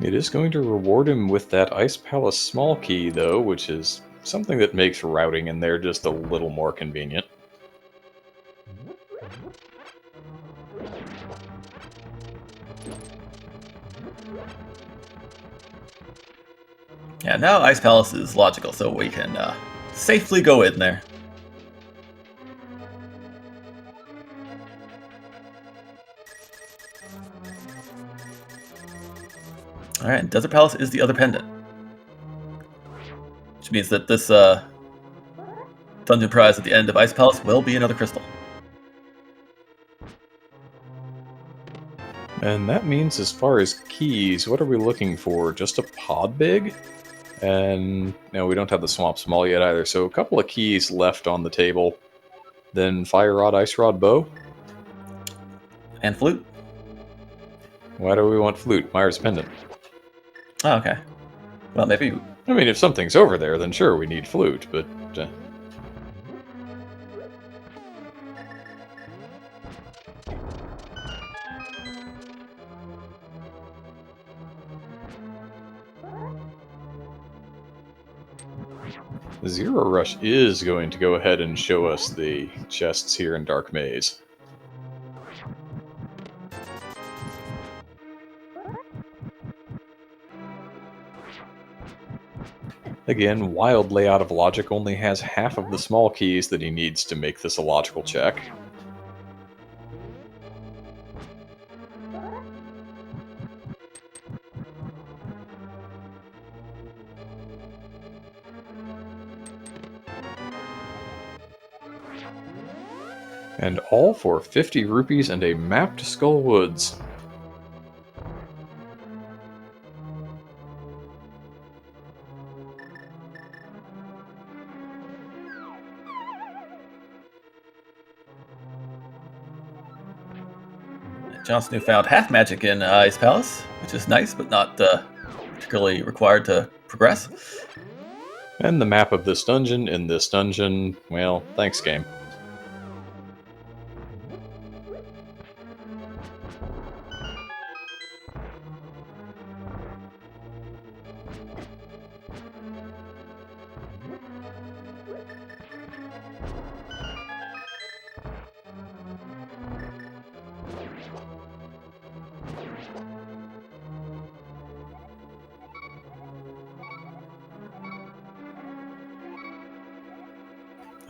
It is going to reward him with that Ice Palace small key, though, which is something that makes routing in there just a little more convenient. Yeah, now Ice Palace is logical, so we can safely go in there. Alright, Desert Palace is the other pendant. Which means that this dungeon prize at the end of Ice Palace will be another crystal. And that means as far as keys, what are we looking for? Just a pod big? And no, we don't have the swamp small yet either, so a couple of keys left on the table. Then fire rod, ice rod, bow. And flute. Why do we want flute? Myra's pendant. Oh, okay. Well, maybe... I mean, if something's over there, then sure, we need flute, but... Zero Rush is going to go ahead and show us the chests here in Dark Maze. Again, wildly out of logic, only has half of the small keys that he needs to make this a logical check. And all for 50 rupees and a map to Skull Woods. Jon Snuu found half magic in Ice Palace, which is nice, but not particularly required to progress. And the map of this dungeon in this dungeon, well, thanks game.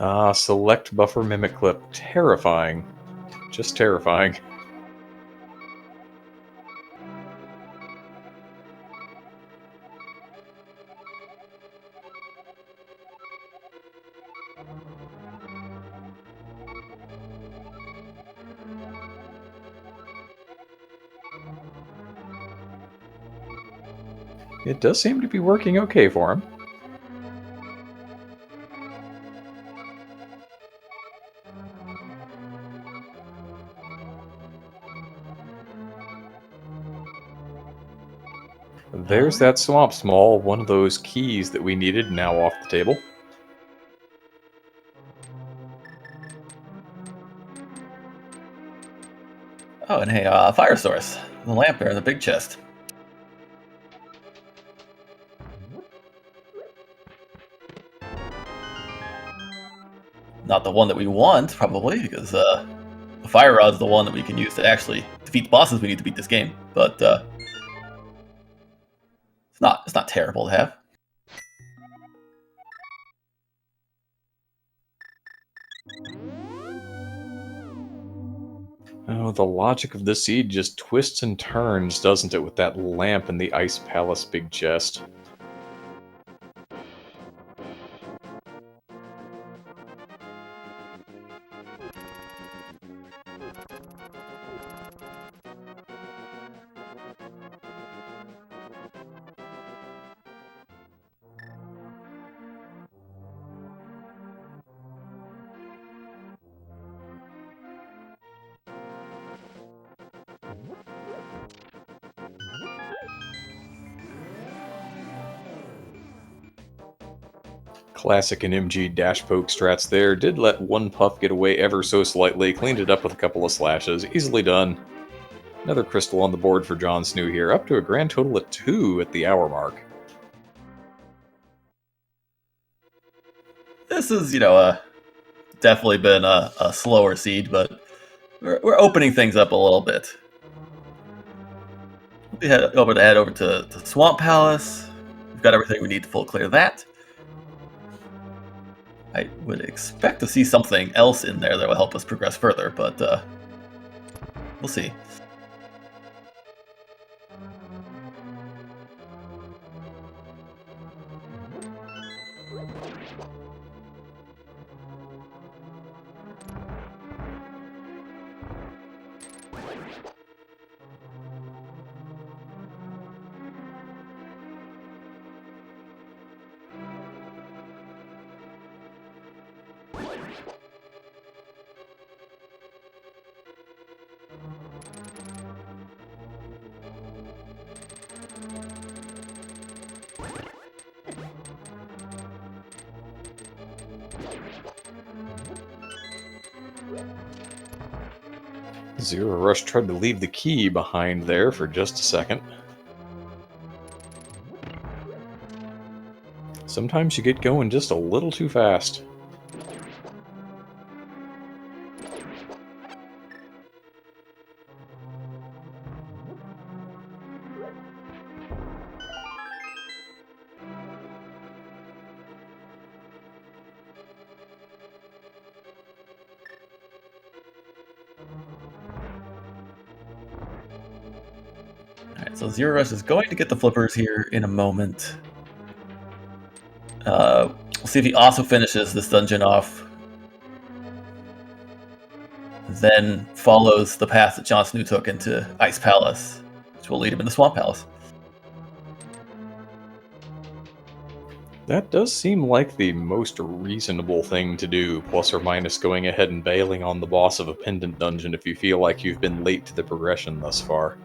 Ah, select buffer mimic clip. Terrifying. Just terrifying. It does seem to be working okay for him. There's that swamp small, one of those keys that we needed, now off the table. Oh, and hey, fire source. The lamp there in the big chest. Not the one that we want, probably, because the fire rod's the one that we can use to actually defeat the bosses we need to beat this game. But it's not terrible to have. Oh, the logic of this seed just twists and turns, doesn't it, with that lamp in the Ice Palace big chest. Classic and MG dash poke strats there. Did let one puff get away ever so slightly, cleaned it up with a couple of slashes. Easily done. Another crystal on the board for Jon Snuu here, up to a grand total of 2 at the hour mark. This is, definitely been a slower seed, but we're opening things up a little bit. head over to Swamp Palace. We've got everything we need to full clear that. I would expect to see something else in there that will help us progress further, but we'll see. Zerorush tried to leave the key behind there for just a second. Sometimes you get going just a little too fast. Alright, so Zerorush is going to get the flippers here in a moment. We'll see if he also finishes this dungeon off. Then follows the path that Jon Snuu took into Ice Palace, which will lead him into Swamp Palace. That does seem like the most reasonable thing to do, plus or minus going ahead and bailing on the boss of a pendant dungeon if you feel like you've been late to the progression thus far.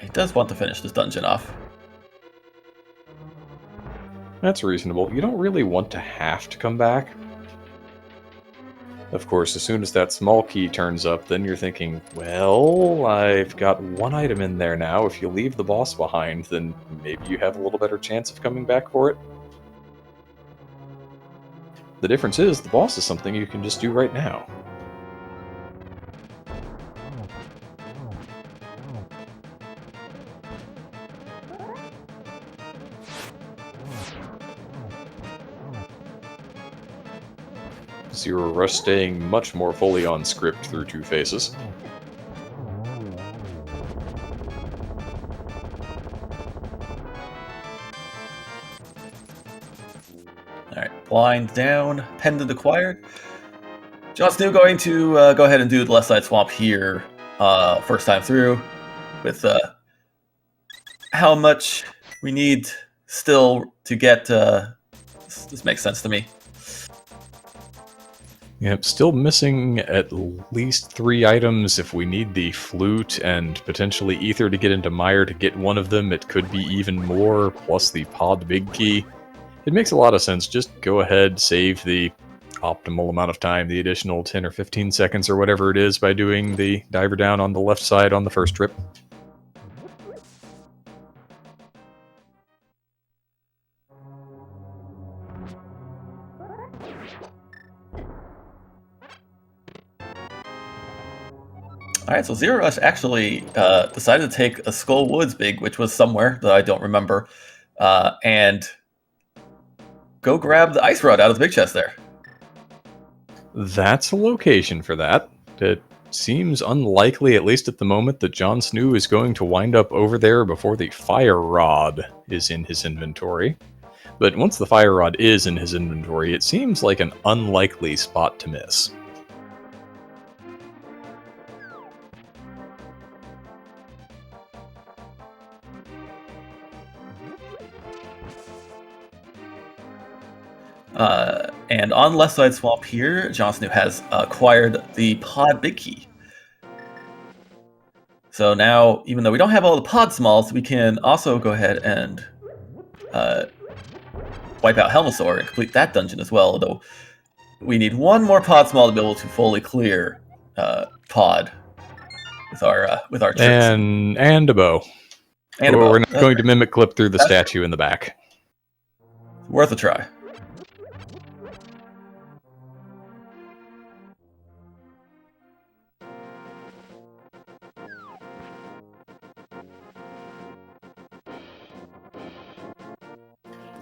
He does want to finish this dungeon off. That's reasonable. You don't really want to have to come back. Of course, as soon as that small key turns up, then you're thinking, well, I've got one item in there now. If you leave the boss behind, then maybe you have a little better chance of coming back for it. The difference is, the boss is something you can just do right now. Zerorush staying much more fully on script through two phases. Alright, blind down, pendant acquired. Jon Snuu going to go ahead and do the left side swamp here first time through with how much we need still to get... this makes sense to me. Yep, still missing at least 3 items. If we need the flute and potentially ether to get into Mire to get one of them, it could be even more, plus the pod big key. It makes a lot of sense. Just go ahead, save the optimal amount of time, the additional 10 or 15 seconds or whatever it is by doing the diver down on the left side on the first trip. Alright, so Zerorush actually decided to take a Skull Woods big, which was somewhere that I don't remember, and go grab the ice rod out of the big chest there. That's a location for that. It seems unlikely, at least at the moment, that Jon Snuu is going to wind up over there before the fire rod is in his inventory. But once the fire rod is in his inventory, it seems like an unlikely spot to miss. And on left side swamp here, Jon Snuu has acquired the pod big key. So now, even though we don't have all the pod smalls, we can also go ahead and wipe out Helmasaur and complete that dungeon as well. Although we need one more pod small to be able to fully clear pod with our tricks. And a bow. And a Well, we're bow. not going to mimic clip through the That's statue in the back. worth a try.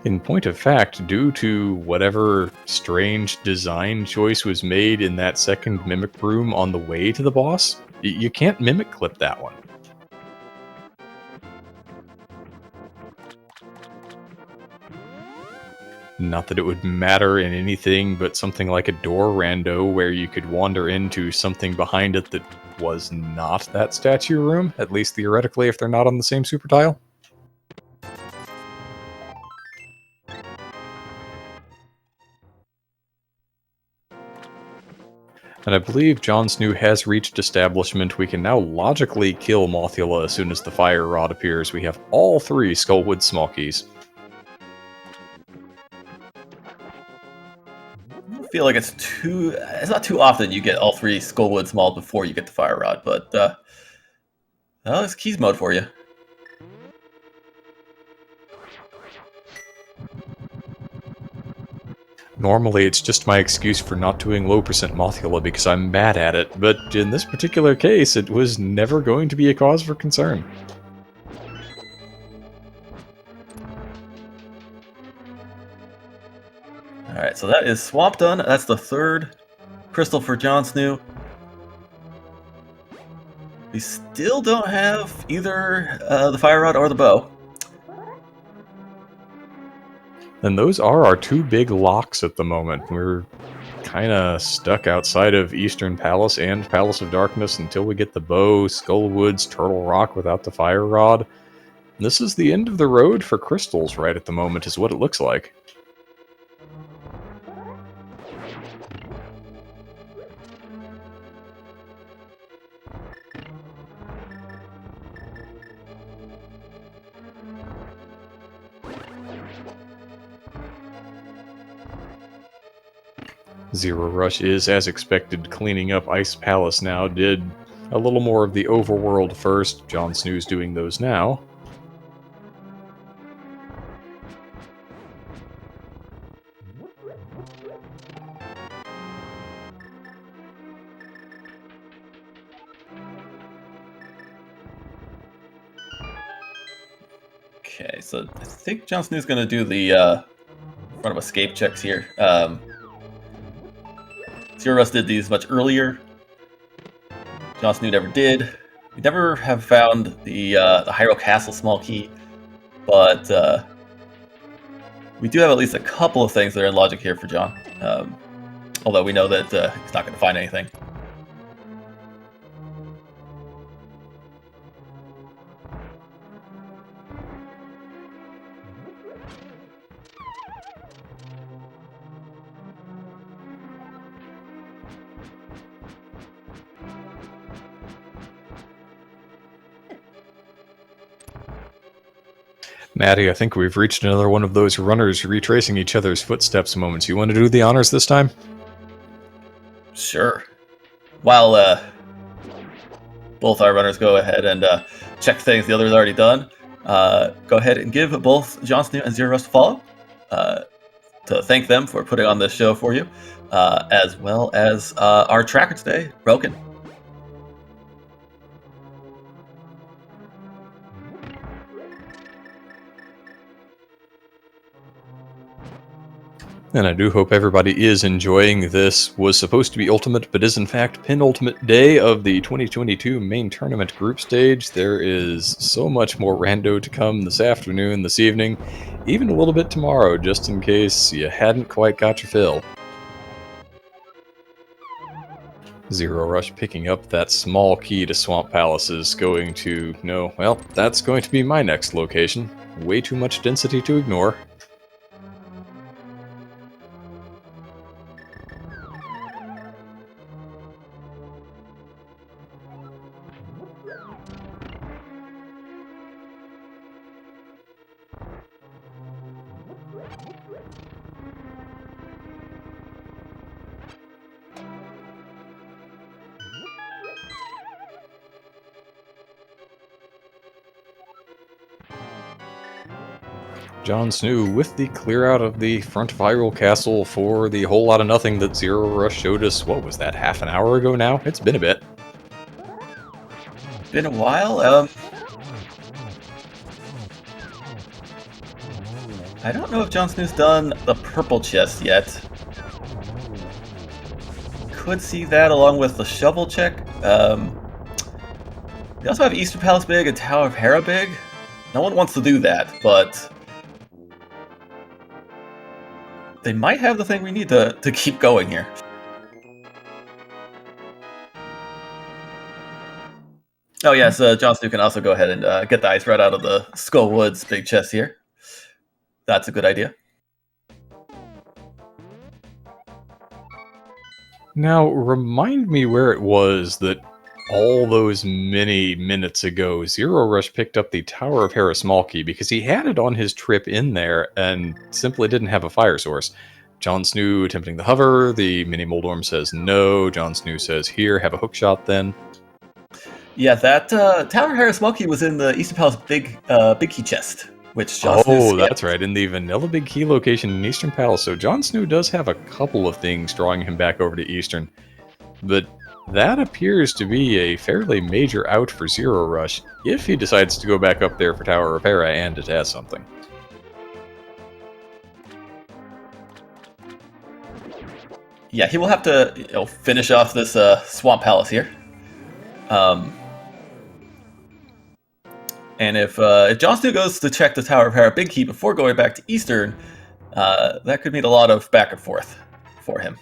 In point of fact, due to whatever strange design choice was made in that second mimic room on the way to the boss, you can't mimic clip that one. Not that it would matter in anything but something like a door rando where you could wander into something behind it that was not that statue room, at least theoretically if they're not on the same super tile. And I believe Jon Snoo has reached establishment. We can now logically kill Mothula as soon as the fire rod appears. We have all 3 Skullwood small keys. I feel like it's not too often you get all 3 Skullwood small before you get the fire rod, but well, it's keys mode for you. Normally, it's just my excuse for not doing low percent Mothula because I'm mad at it, but in this particular case, it was never going to be a cause for concern. Alright, so that is swamp done. That's the 3rd crystal for Jon Snoo. We still don't have either the fire rod or the bow. And those are our 2 big locks at the moment. We're kind of stuck outside of Eastern Palace and Palace of Darkness until we get the bow, Skullwoods, Turtle Rock without the fire rod. This is the end of the road for crystals right at the moment, is what it looks like. Zerorush is, as expected, cleaning up Ice Palace now. Did a little more of the overworld first. Jon Snoo's doing those now. Okay, so I think Jon Snoo's going to do the front of escape checks here. Zero Rush did these much earlier. Jon Snoo never did. We never have found the Hyrule Castle small key, but we do have at least a couple of things that are in logic here for Jon. Although we know that he's not going to find anything. Maddie, I think we've reached another one of those runners retracing each other's footsteps moments. You want to do the honors this time? Sure. While both our runners go ahead and check things the other's already done, go ahead and give both Jon Snoo and Zero Rush a follow to thank them for putting on this show for you, as well as our tracker today, Broken. And I do hope everybody is enjoying this. Was supposed to be ultimate, but is in fact penultimate day of the 2022 main tournament group stage. There is so much more rando to come this afternoon, this evening, even a little bit tomorrow, just in case you hadn't quite got your fill. Zero Rush picking up that small key to Swamp Palace is going to... No, well, that's going to be my next location. Way too much density to ignore. Jon Snoo with the clear out of the front of Hyrule Castle for the whole lot of nothing that Zero Rush showed us. What was that, half an hour ago now? It's been a bit. Been a while. I don't know if Jon Snoo's done the purple chest yet. Could see that along with the shovel check. They also have Eastern Palace big and Tower of Hera big. No one wants to do that, but they might have the thing we need to keep going here. Oh yes, Jon Snow can also go ahead and get the ice right out of the Skull Woods big chest here. That's a good idea. Now, remind me where it was that all those many minutes ago, Zero Rush picked up the Tower of Hera small key because he had it on his trip in there and simply didn't have a fire source. Jon Snoo attempting the hover, the mini Moldorm says no, Jon Snoo says here, have a hookshot then. Yeah, that Tower of Hera small key was in the Eastern Palace big key chest, which Jon Snoo skipped. That's right, in the vanilla big key location in Eastern Palace. So Jon Snoo does have a couple of things drawing him back over to Eastern. But that appears to be a fairly major out for Zero Rush if he decides to go back up there for Tower of Hera and to test something. Yeah, he will have to finish off this Swamp Palace here. And if Jon Snow goes to check the Tower of Hera big key before going back to Eastern, that could mean a lot of back and forth for him.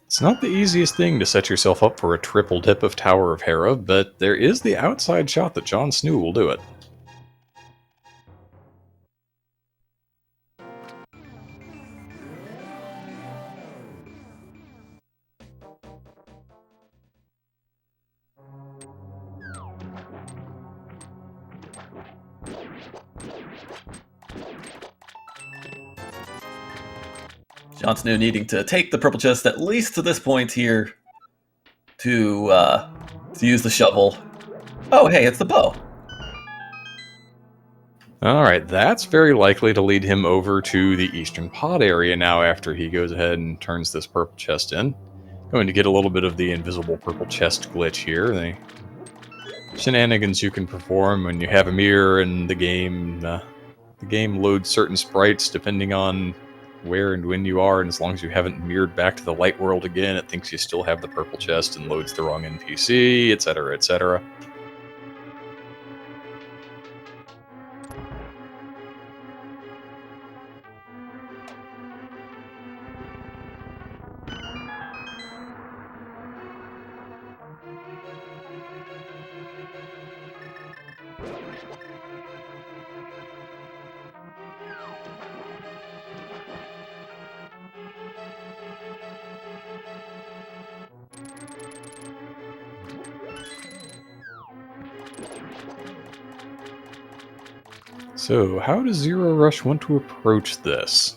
It's not the easiest thing to set yourself up for a triple dip of Tower of Hera, but there is the outside shot that Jon Snoo will do it. Jon Snow needing to take the purple chest at least to this point here to use the shovel. Oh, hey, it's the bow. Alright, that's very likely to lead him over to the Eastern Pod area now after he goes ahead and turns this purple chest in. Going to get a little bit of the invisible purple chest glitch here. The shenanigans you can perform when you have a mirror and the game loads certain sprites depending on where and when you are, and as long as you haven't mirrored back to the light world again, it thinks you still have the purple chest and loads the wrong NPC, etc., etc. So, how does Zero Rush want to approach this?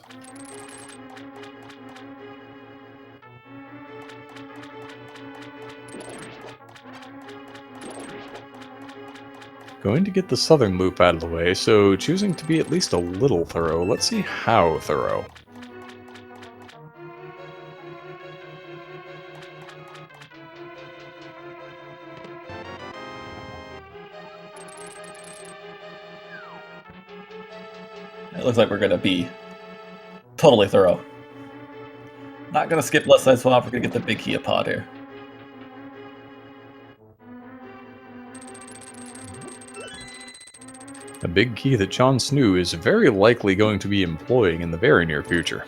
Going to get the southern loop out of the way, so choosing to be at least a little thorough. Let's see how thorough. It looks like we're going to be totally thorough. Not going to skip left side swap. We're going to get the big key of pod here. A big key that Jon Snoo is very likely going to be employing in the very near future.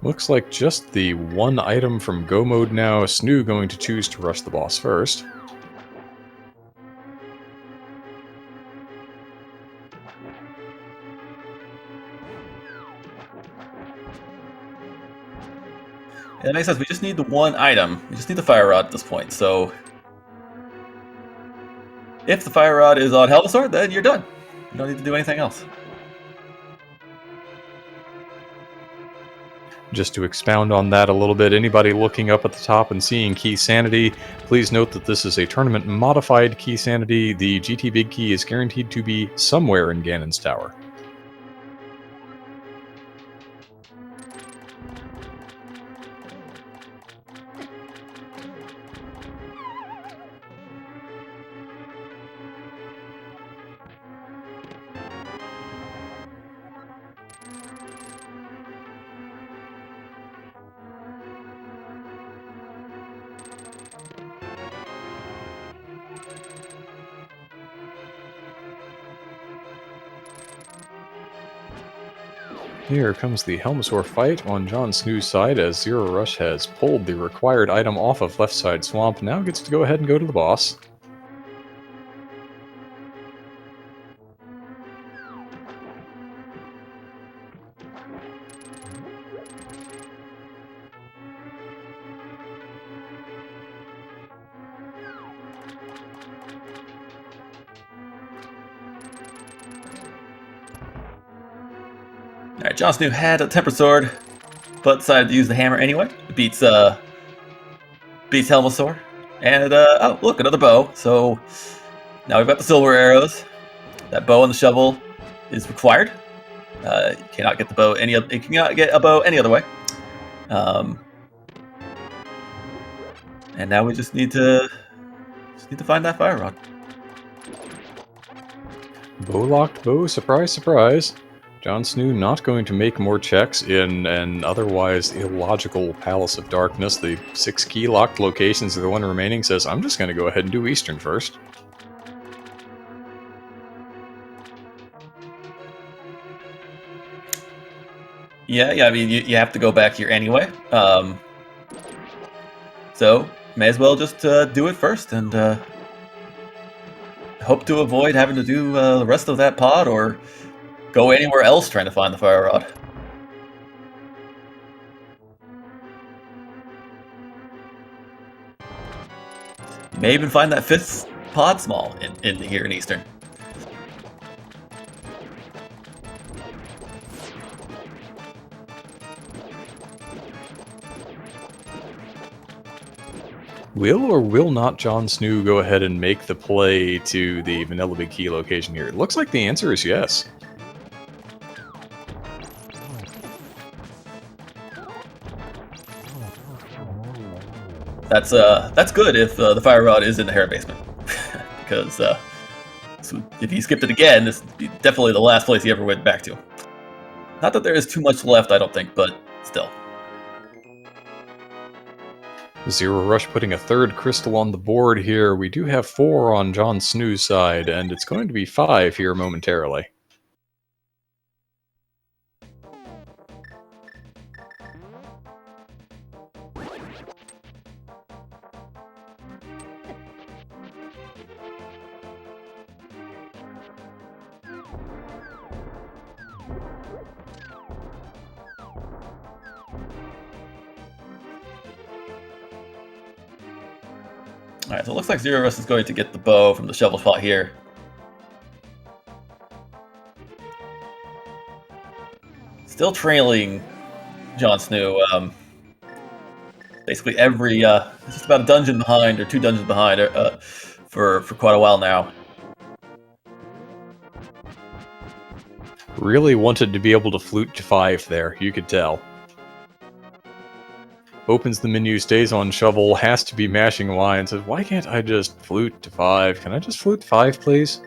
Looks like just the one item from Go Mode now. Snoo going to choose to rush the boss first. It makes sense. We just need the one item. We just need the fire rod at this point. So if the fire rod is on Helmasaur, then you're done. You don't need to do anything else. Just to expound on that a little bit, anybody looking up at the top and seeing Key Sanity, please note that this is a tournament modified Key Sanity. The GT Big Key is guaranteed to be somewhere in Ganon's Tower. Here comes the Helmasaur fight on Jon Snoo's side as zerorush has pulled the required item off of left side swamp. Now gets to go ahead and go to the boss. Alright, Jon Snoo had a tempered sword, but decided to use the hammer anyway. It beats Helmasaur. And oh look, another bow. So now we've got the silver arrows. That bow and the shovel is required. You cannot get the bow you cannot get a bow any other way. And now we just need to find that fire rod. Bow locked bow, surprise, surprise. Jon Snoo not going to make more checks in an otherwise illogical Palace of Darkness. The 6 key locked locations are the one remaining. Says, I'm just going to go ahead and do Eastern first. Yeah, I mean, you have to go back here anyway. So, may as well just do it first and hope to avoid having to do the rest of that pod or go anywhere else trying to find the fire rod. You may even find that 5th pod small in here in Eastern. Will or will not Jon Snoo go ahead and make the play to the Vanilla Big Key location here? It looks like the answer is yes. That's good if the fire rod is in the Hera basement, because so if he skipped it again, this would be definitely the last place he ever went back to. Not that there is too much left, I don't think, but still. Zerorush putting a 3rd crystal on the board here. We do have 4 on Jon Snoo's side, and it's going to be 5 here momentarily. Alright, so it looks like zerorush is going to get the bow from the shovel spot here. Still trailing Jon Snoo. Basically every, just about a dungeon behind, or 2 dungeons behind, for quite a while now. Really wanted to be able to flute to 5 there, you could tell. Opens the menu, stays on shovel, has to be mashing Y, and says, why can't I just flute to 5? Can I just flute to 5, please?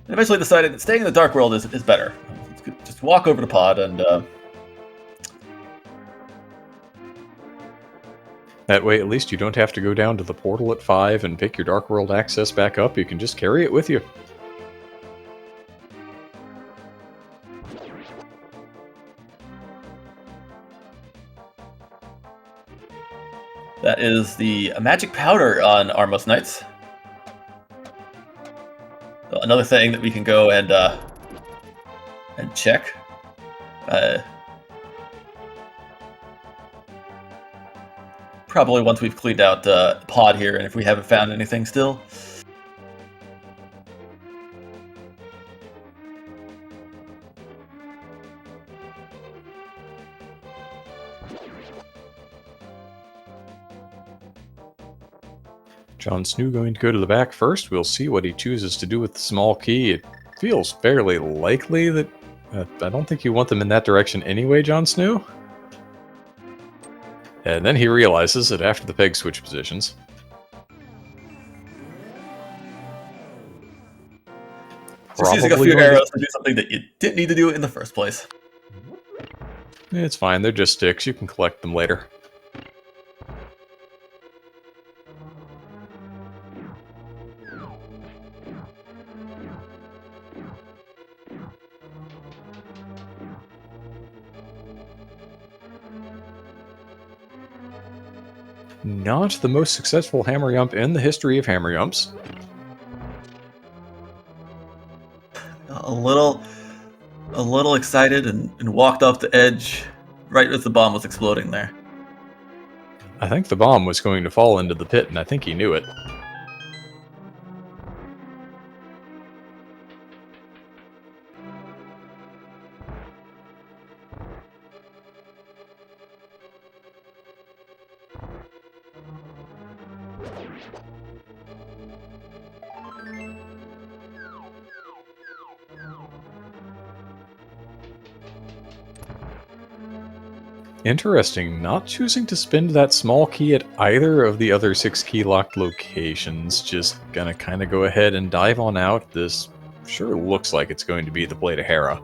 And eventually decided that staying in the Dark World is better. Just walk over to pod and... That way, at least you don't have to go down to the portal at 5 and pick your Dark World access back up. You can just carry it with you. That is the magic powder on Armos Knights. another thing that we can go and check. Probably once we've cleaned out the pod here, and if we haven't found anything still. Jon Snuu going to go to the back first. We'll see what he chooses to do with the small key. It feels fairly likely that... I don't think you want them in that direction anyway, Jon Snuu. And then he realizes that after the peg switch positions... Just using a few arrows to do something that you didn't need to do in the first place. It's fine, they're just sticks. You can collect them later. Not the most successful hammer yump in the history of hammer yumps. A little excited and walked off the edge right as the bomb was exploding there. I think the bomb was going to fall into the pit, and I think he knew it. Interesting, not choosing to spend that small key at either of the other 6 key locked locations. Just gonna kind of go ahead and dive on out. This sure looks like it's going to be the Blade of Hera.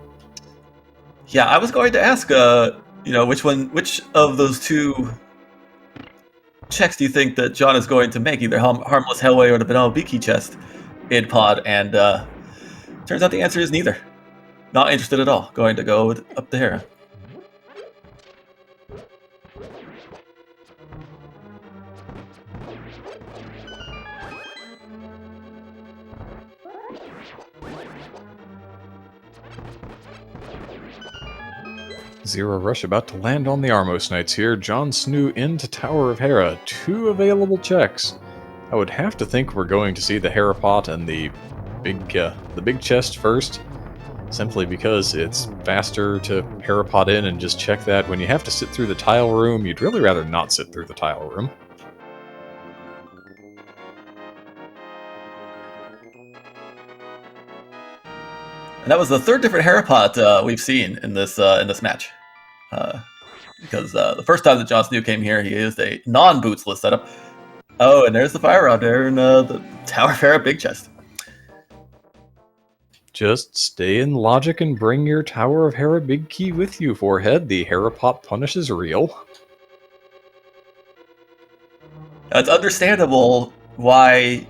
Yeah, I was going to ask, which of those two checks do you think that Jon is going to make? Either Harmless Hellway or the Banal Beaky chest in pod, and turns out the answer is neither. Not interested at all. Going to go up to Hera. Zerorush about to land on the Armos Knights here. Jon Snuu into Tower of Hera. 2 available checks. I would have to think we're going to see the Hera pot and the big chest first, simply because it's faster to Hera pot in and just check that. When you have to sit through the tile room, you'd really rather not sit through the tile room. And that was the 3rd different Hera pot we've seen in this match. Because the first time that Jon Snuu came here, he used a non-bootsless setup. Oh, and there's the fire rod there in the Tower of Hera big chest. Just stay in logic and bring your Tower of Hera big key with you, Forehead. The Hera pot punish is real. It's understandable why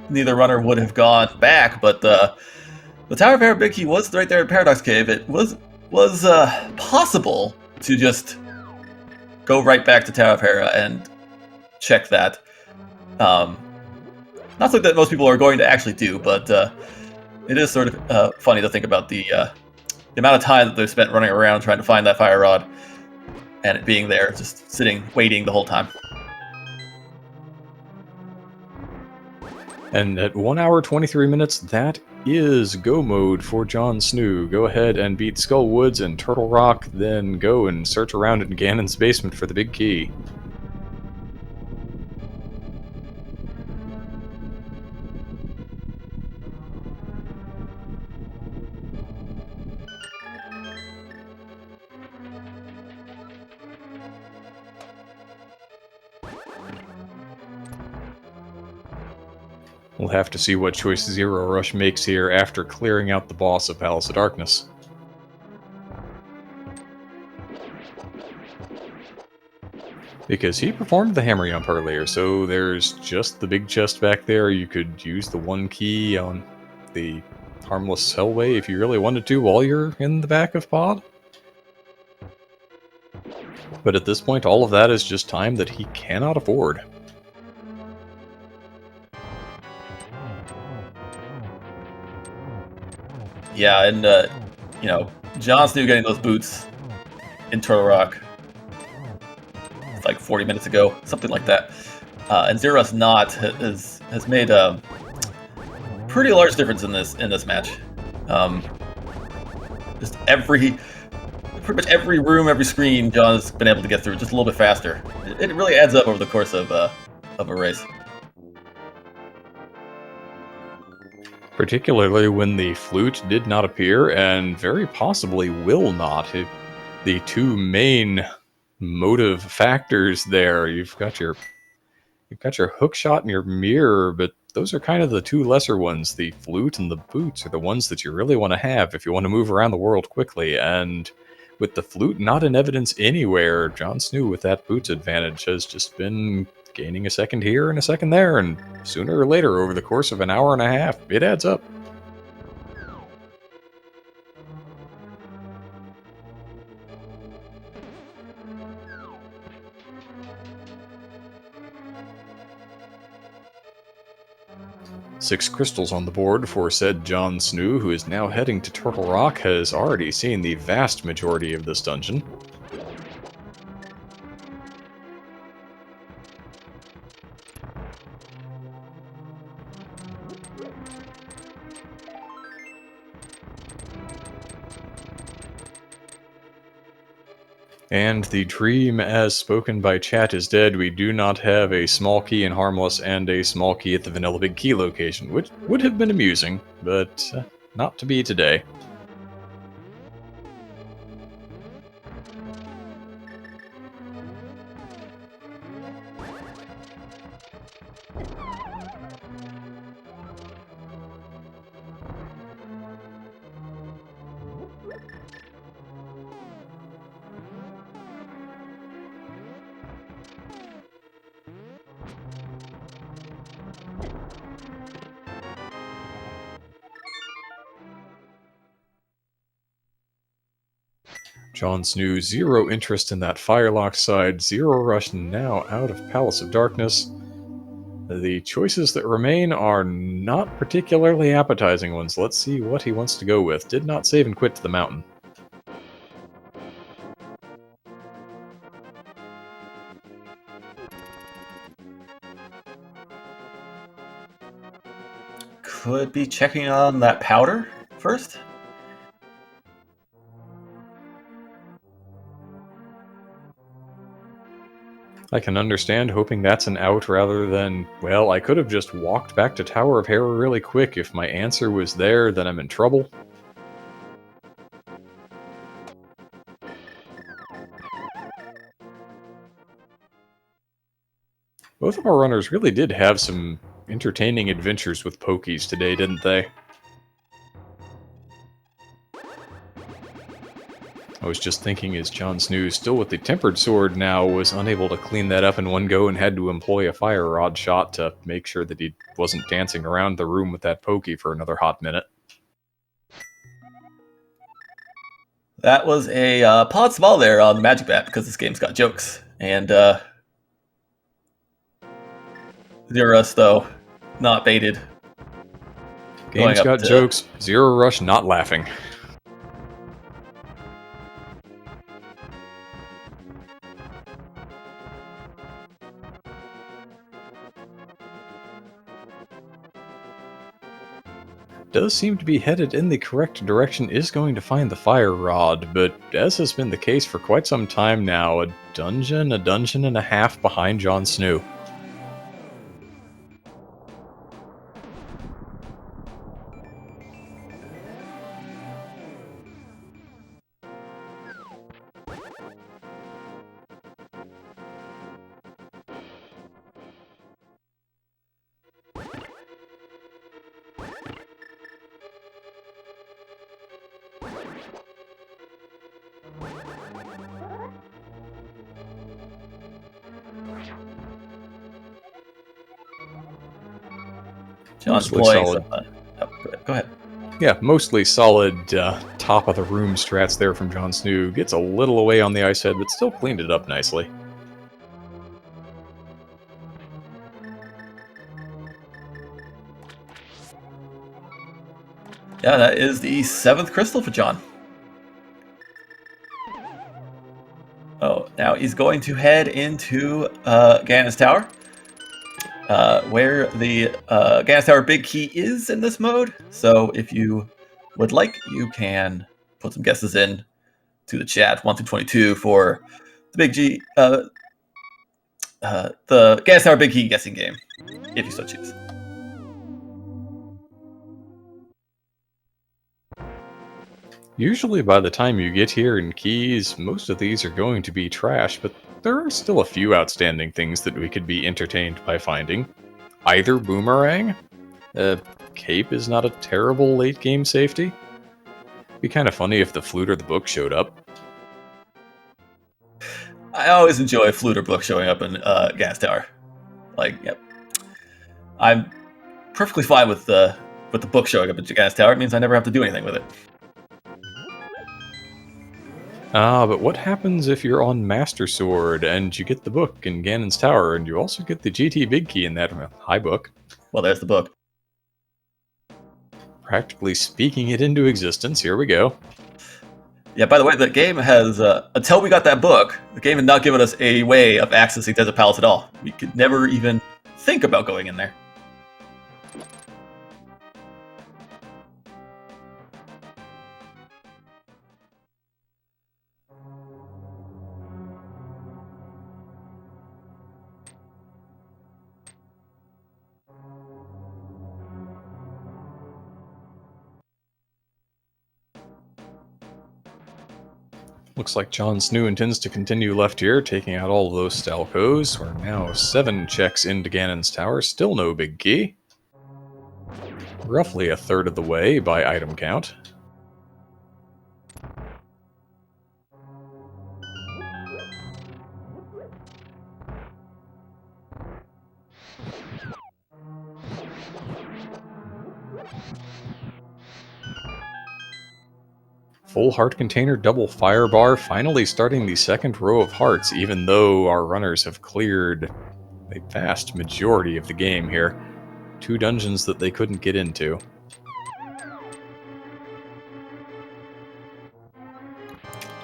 neither runner would have gone back, but the Tower of Hera big key was right there in Paradox Cave. It was possible to just go right back to Tower of Hera and check that. Not something that most people are going to actually do, but it is sort of funny to think about the amount of time that they've spent running around trying to find that fire rod, and it being there, just sitting, waiting the whole time. And at 1 hour 23 minutes, that is go mode for Jon Snuu. Go ahead and beat Skull Woods and Turtle Rock, then go and search around in Ganon's basement for the big key. We'll have to see what choice Zerorush makes here after clearing out the boss of Palace of Darkness. Because he performed the hammer yump earlier, so there's just the big chest back there. You could use the 1 key on the Harmless Hellway if you really wanted to while you're in the back of pod. But at this point, all of that is just time that he cannot afford. Yeah, and you know, Jon Snuu getting those boots in Turtle Rock. It's like 40 minutes ago, something like that. And zerorush not has made a pretty large difference in this match. Just pretty much every room, every screen, John's been able to get through just a little bit faster. It really adds up over the course of a race. Particularly when the flute did not appear, and very possibly will not. The two main motive factors there. You've got your hook shot and your mirror, but those are kind of the two lesser ones. The flute and the boots are the ones that you really want to have if you want to move around the world quickly. And with the flute not in evidence anywhere, Jon Snuu with that boots advantage has just been gaining a second here and a second there, and sooner or later, over the course of an hour and a half, it adds up. Six crystals on the board for said Jon Snuu, who is now heading to Turtle Rock, has already seen the vast majority of this dungeon. And the dream as spoken by chat is dead. We do not have a small key in Harmless and a small key at the Vanilla Big Key location, which would have been amusing, but not to be today. Jon Snoo, zero interest in that Firelock side. Zerorush now out of Palace of Darkness. The choices that remain are not particularly appetizing ones. Let's see what he wants to go with. Did not save and quit to the mountain. Could be checking on that powder first. I can understand hoping that's an out rather than, well, I could have just walked back to Tower of Hera really quick. If my answer was there, then I'm in trouble. Both of our runners really did have some entertaining adventures with pokies today, didn't they? I was just thinking as Jon Snoo, still with the tempered sword now, was unable to clean that up in one go and had to employ a fire rod shot to make sure that he wasn't dancing around the room with that pokey for another hot minute. That was a pod small there on the Magic Bat because this game's got jokes. And zerorush, though, not baited. Game's got jokes, zerorush not laughing. Does seem to be headed in the correct direction, is going to find the fire rod, but as has been the case for quite some time now, a dungeon and a half behind Jon Snoo. Mostly solid. Go ahead. Yeah, mostly solid top of the room strats there from Jon Snoo. Gets a little away on the ice head, but still cleaned it up nicely. Yeah, that is the 7th crystal for John. Oh, now he's going to head into Ganon's Tower, where the Ganon's Tower big key is in this mode. So if you would like, you can put some guesses in to the chat, 1 through 22, for the big G, the Ganon's Tower big key guessing game, if you so choose. Usually by the time you get here in keys, most of these are going to be trash, but there are still a few outstanding things that we could be entertained by finding. Either boomerang. Cape is not a terrible late game safety. Be kind of funny if the flute or the book showed up. I always enjoy flute or book showing up in Ganon's Tower. Like, yep. I'm perfectly fine with the book showing up in Ganon's Tower. It means I never have to do anything with it. Ah, but what happens if you're on Master Sword and you get the book in Ganon's Tower and you also get the GT Big Key in that high book? Well, there's the book. Practically speaking it into existence. Here we go. Yeah, by the way, the game has, until we got that book, the game had not given us a way of accessing Desert Palace at all. We could never even think about going in there. Looks like Jon Snuu intends to continue left here, taking out all of those Stalkos. We're now 7 checks into Ganon's Tower, still no big key. Roughly a third of the way by item count. Full heart container, double fire bar, finally starting the second row of hearts, even though our runners have cleared a vast majority of the game here. 2 dungeons that they couldn't get into.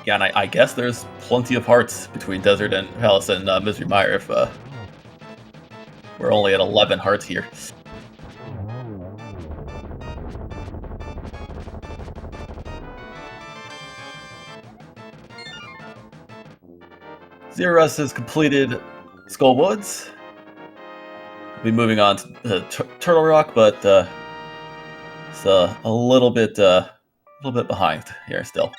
Yeah, and I guess there's plenty of hearts between Desert and Palace and Misery Mire if we're only at 11 hearts here. Zerorush has completed Skull Woods. We'll be moving on to Turtle Rock, but it's a little bit behind here still.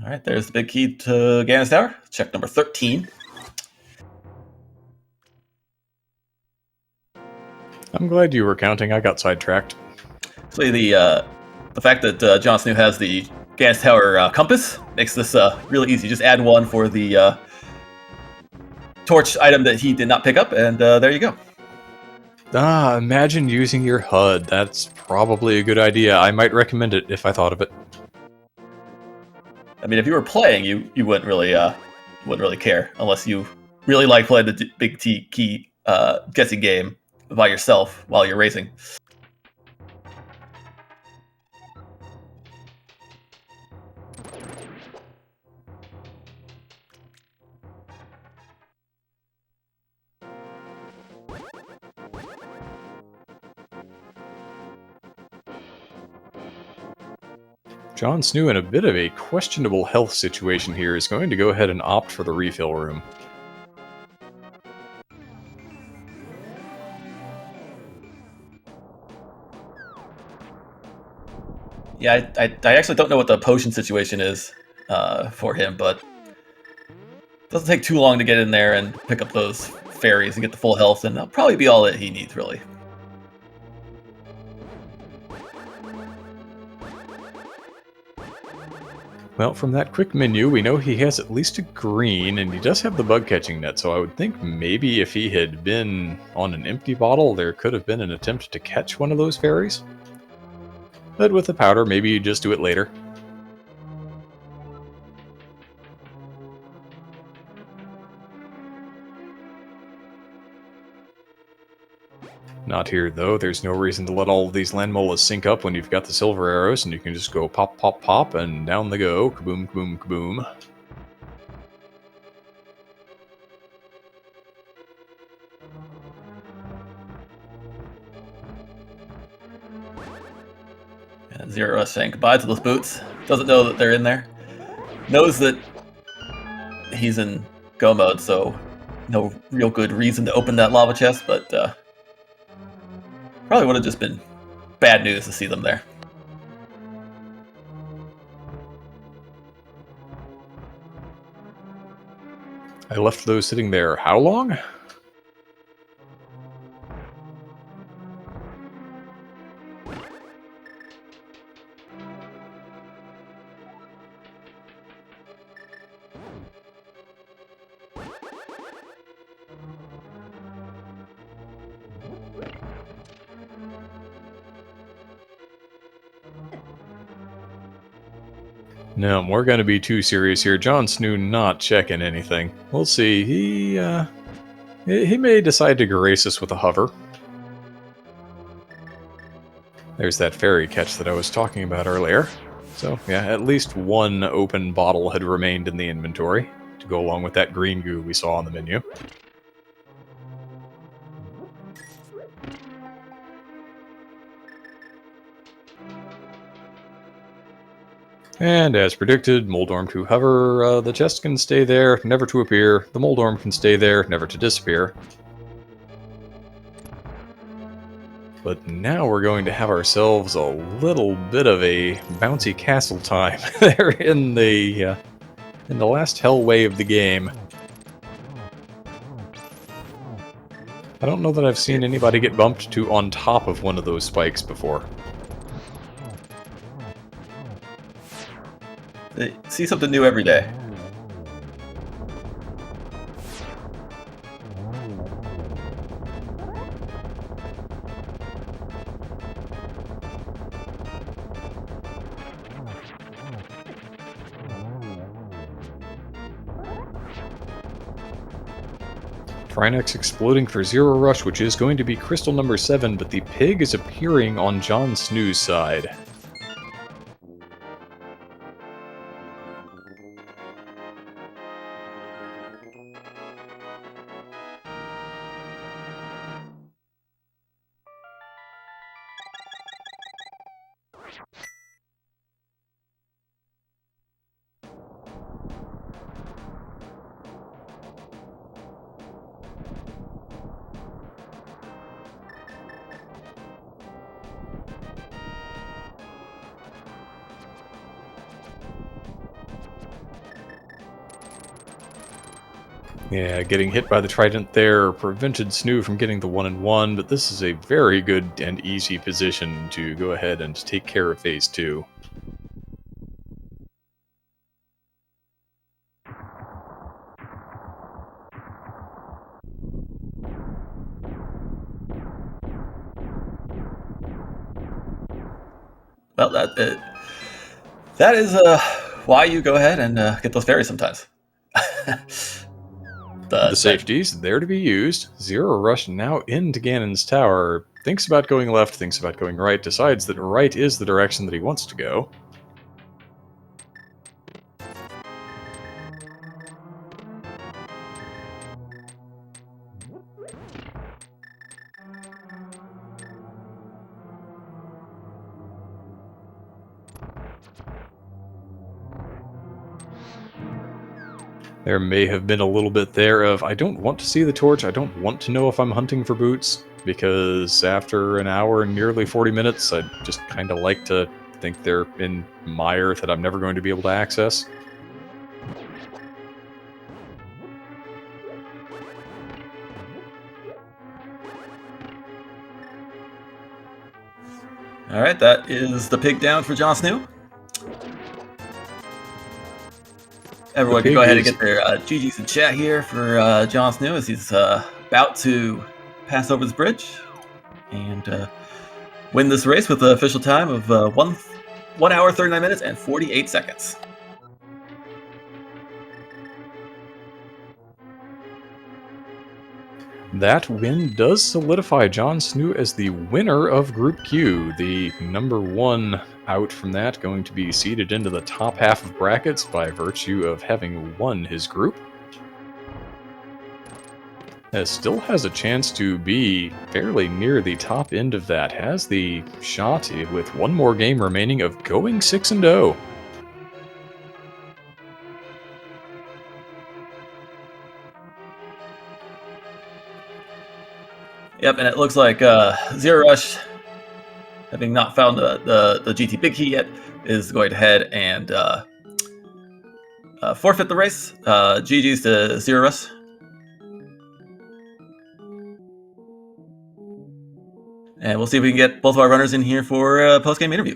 All right, there's the big key to Ganon's Tower. Check number 13. I'm glad you were counting. I got sidetracked. Actually, the fact that Jon Snuu has the Ganon's Tower compass makes this really easy. Just add 1 for the torch item that he did not pick up, and there you go. Ah, imagine using your HUD. That's probably a good idea. I might recommend it if I thought of it. I mean, if you were playing, you wouldn't really care unless you really like playing the big T key guessing game by yourself while you're racing. Jon Snuu, in a bit of a questionable health situation here, is going to go ahead and opt for the refill room. Yeah, I actually don't know what the potion situation is for him, but it doesn't take too long to get in there and pick up those fairies and get the full health, and that'll probably be all that he needs, really. Well, from that quick menu, we know he has at least a green, and he does have the bug-catching net, so I would think maybe if he had been on an empty bottle, there could have been an attempt to catch one of those fairies. But with the powder, maybe you just do it later. Not here, though. There's no reason to let all of these land molas sync up when you've got the silver arrows, and you can just go pop, pop, pop, and down they go. Kaboom, kaboom, kaboom. And zerorush saying goodbye to those boots. Doesn't know that they're in there. Knows that he's in go mode, so no real good reason to open that lava chest, but probably would have just been bad news to see them there. I left those sitting there how long? No, we're going to be too serious here. Jon Snuu not checking anything. We'll see. He may decide to grace us with a hover. There's that fairy catch that I was talking about earlier. So, yeah, at least one open bottle had remained in the inventory to go along with that green goo we saw on the menu. And as predicted, Moldorm to hover, the chest can stay there, never to appear. The Moldorm can stay there, never to disappear. But now we're going to have ourselves a little bit of a bouncy castle time there in the last hellway of the game. I don't know that I've seen anybody get bumped to on top of one of those spikes before. They see something new every day. Trinex exploding for zerorush, which is going to be crystal number 7, but the pig is appearing on Jon Snoo's side. Yeah, getting hit by the trident there prevented Snoo from getting the 1-1, but this is a very good and easy position to go ahead and take care of phase 2. Well, that is why you go ahead and get those fairies sometimes. The safeties there to be used. Zerorush now into Ganon's tower. Thinks about going left, thinks about going right, decides that right is the direction that he wants to go. There may have been a little bit there of, I don't want to see the torch, I don't want to know if I'm hunting for boots, because after an hour and nearly 40 minutes, I'd just kind of like to think they're in mire that I'm never going to be able to access. Alright, that is the pig down for Jon Snoo. Everyone can go ahead and get their GGs in chat here for Jon Snoo as he's about to pass over this bridge and win this race with the official time of 1 hour, 39 minutes, and 48 seconds. that win does solidify Jon Snuu as the winner of Group Q. The number one out from that going to be seeded into the top half of brackets by virtue of having won his group. Still has a chance to be fairly near the top end of that. Has the shot with one more game remaining of going 6-0. Yep, and it looks like zerorush, having not found the GT Big Key yet, is going ahead and forfeit the race. GG's to zerorush. And we'll see if we can get both of our runners in here for a post-game interview.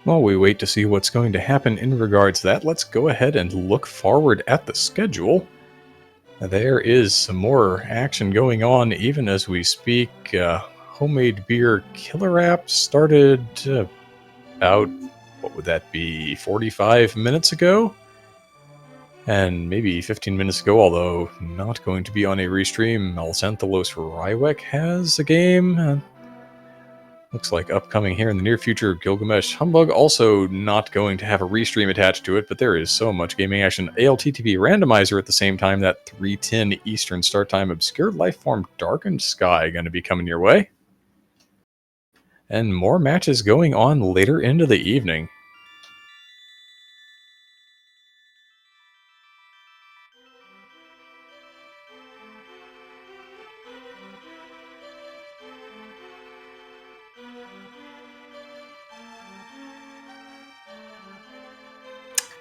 While we wait to see what's going to happen in regards to that, let's go ahead and look forward at the schedule. There is some more action going on even as we speak. Homemade Beer Killer App started about, what would that be, 45 minutes ago? And maybe 15 minutes ago, although not going to be on a restream, Alcenthalos Rywek has a game. Looks like upcoming here in the near future, Gilgamesh Humbug, also not going to have a restream attached to it, but there is so much gaming action. ALTTP Randomizer at the same time, that 3:10 Eastern start time. Obscure Lifeform Darkened Sky going to be coming your way. And more matches going on later into the evening.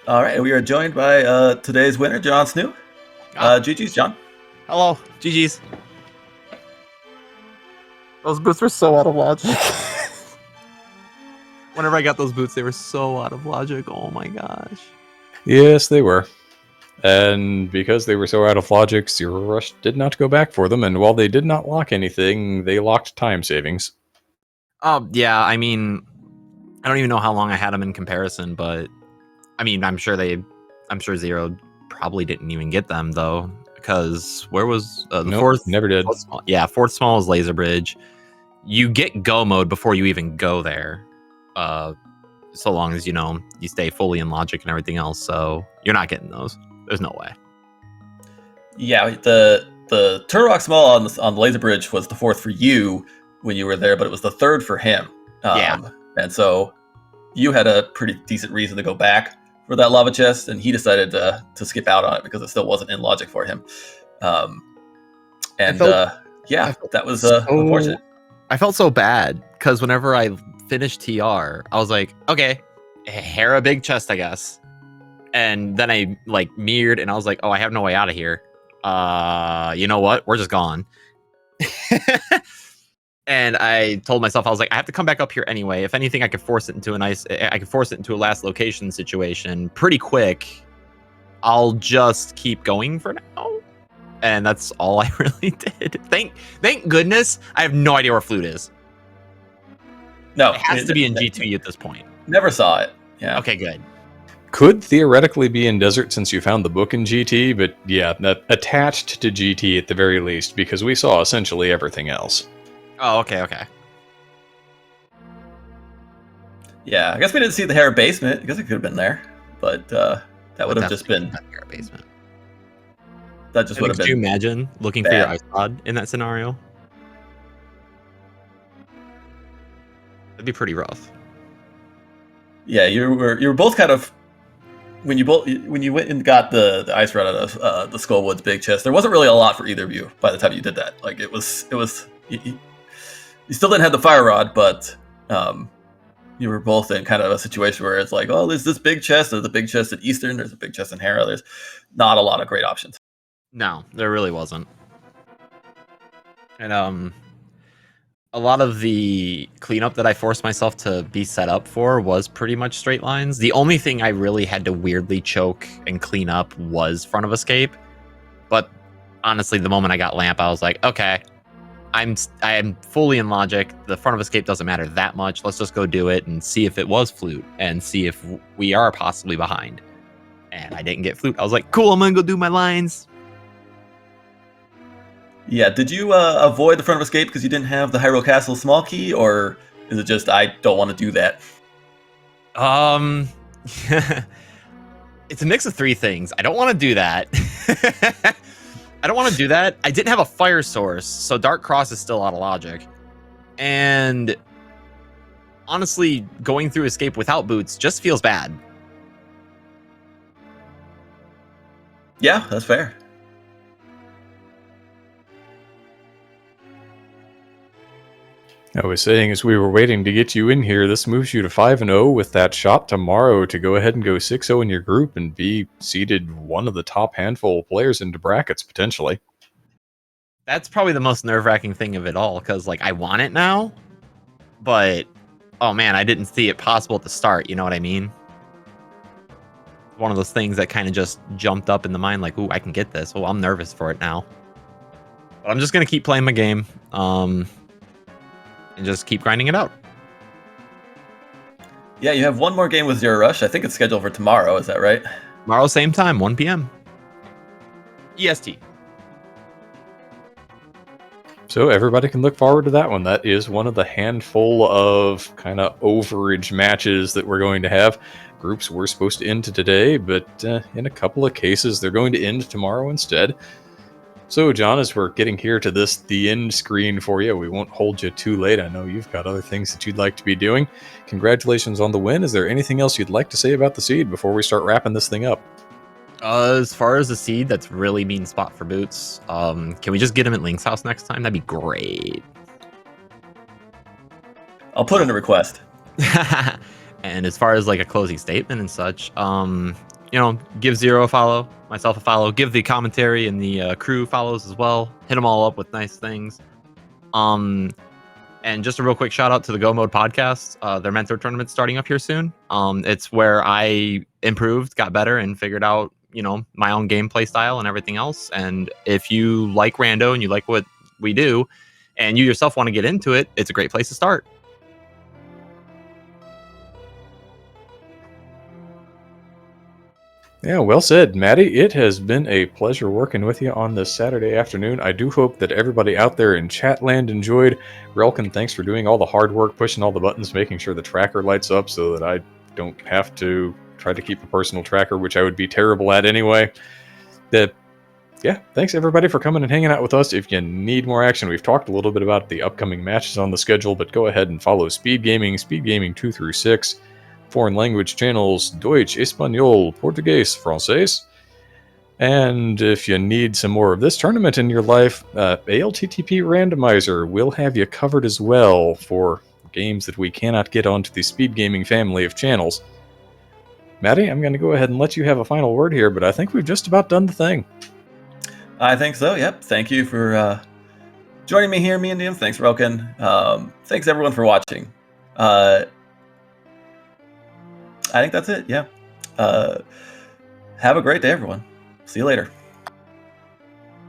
All right, we are joined by today's winner, Jon Snuu. GG's, John. Hello, GG's. Those boots were so out of logic. Whenever I got those boots, they were so out of logic. Oh my gosh. Yes, they were. And because they were so out of logic, zerorush did not go back for them, and while they did not lock anything, they locked time savings. Yeah, I mean, I don't even know how long I had them in comparison, but I mean, I'm sure Zero probably didn't even get them though, because where was the fourth? Never did. Fourth small is Laser Bridge. You get go mode before you even go there, so long as you stay fully in logic and everything else. So you're not getting those. There's no way. Yeah, the Turok Small on the Laser Bridge was the fourth for you when you were there, but it was the third for him. And so you had a pretty decent reason to go back for that lava chest, and he decided to skip out on it because it still wasn't in logic for him. That was unfortunate. I felt so bad because whenever I finished TR, I was like, okay, hair a big chest, I guess. And then I mirrored and I was like, oh, I have no way out of here. You know what? We're just gone. And I told myself, I was like, I have to come back up here anyway. If anything, I could force it into a last location situation pretty quick. I'll just keep going for now. And that's all I really did. Thank goodness. I have no idea where Flute is. No, it has to be in G2 at this point. Never saw it. Yeah. Okay, good. Could theoretically be in Desert since you found the book in GT, but yeah, attached to GT at the very least, because we saw essentially everything else. Oh, okay. Yeah, I guess we didn't see the hair basement. I guess it could have been there, but that would have just been hair basement. That just would have Could you been. imagine looking for your bad. ice rod in that scenario? That'd be pretty rough. Yeah, you were both kind of when you went and got the ice rod out of the Skullwood's big chest. There wasn't really a lot for either of you by the time you did that. Like it was you still didn't have the fire rod, but you were both in kind of a situation where it's like, oh, there's this big chest. There's a big chest at Eastern. There's a big chest in Hera. There's not a lot of great options. No, there really wasn't. And a lot of the cleanup that I forced myself to be set up for was pretty much straight lines. The only thing I really had to weirdly choke and clean up was front of escape. But honestly, the moment I got lamp, I was like, okay, I am fully in logic. The front of escape doesn't matter that much. Let's just go do it and see if it was flute and see if we are possibly behind. And I didn't get flute. I was like, cool, I'm gonna go do my lines. Yeah, did you avoid the front of escape because you didn't have the Hyrule Castle small key, or is it just I don't want to do that? It's a mix of three things. I don't want to do that. I don't want to do that. I didn't have a fire source, so Dark Cross is still out of logic. And honestly, going through escape without boots just feels bad. Yeah, that's fair. I was saying, as we were waiting to get you in here, this moves you to 5-0 with that shot tomorrow to go ahead and go 6-0 in your group and be seeded one of the top handful of players into brackets, potentially. That's probably the most nerve-wracking thing of it all, because, like, I want it now, but, oh man, I didn't see it possible at the start, you know what I mean? One of those things that kind of just jumped up in the mind, like, ooh, I can get this. Well, I'm nervous for it now. But I'm just going to keep playing my game. And just keep grinding it out. Yeah, you have one more game with Zero Rush. I think it's scheduled for tomorrow. Is that right? Tomorrow, same time, 1 p.m. EST. So everybody can look forward to that one. That is one of the handful of kind of overage matches that we're going to have. Groups were supposed to end today, but in a couple of cases, they're going to end tomorrow instead. So, John, as we're getting here to the end screen for you, we won't hold you too late. I know you've got other things that you'd like to be doing. Congratulations on the win. Is there anything else you'd like to say about the seed before we start wrapping this thing up? As far as the seed, that's really mean spot for boots. Can we just get him at Link's house next time? That'd be great. I'll put in a request. And as far as like a closing statement and such, give Zero a follow, myself a follow, give the commentary and the crew follows as well. Hit them all up with nice things. And just a real quick shout out to the Go Mode podcast. Their mentor tournament's starting up here soon. It's where I improved, got better, and figured out, my own gameplay style and everything else. And if you like Rando and you like what we do, and you yourself want to get into it, it's a great place to start. Yeah, well said, Maddie. It has been a pleasure working with you on this Saturday afternoon. I do hope that everybody out there in Chatland enjoyed. Relkin, thanks for doing all the hard work, pushing all the buttons, making sure the tracker lights up so that I don't have to try to keep a personal tracker, which I would be terrible at anyway. Thanks everybody for coming and hanging out with us. If you need more action, we've talked a little bit about the upcoming matches on the schedule, but go ahead and follow SpeedGaming 2 through 6. Foreign language channels, Deutsch, Espanol, Portuguese, Francais. And if you need some more of this tournament in your life, ALTTP Randomizer will have you covered as well for games that we cannot get onto the SpeedGaming family of channels. Maddie, I'm going to go ahead and let you have a final word here, but I think we've just about done the thing. I think so, yep. Thank you for joining me here, me and Liam. Thanks, Relkin. Thanks, everyone, for watching. I think that's it, yeah. Have a great day, everyone. See you later.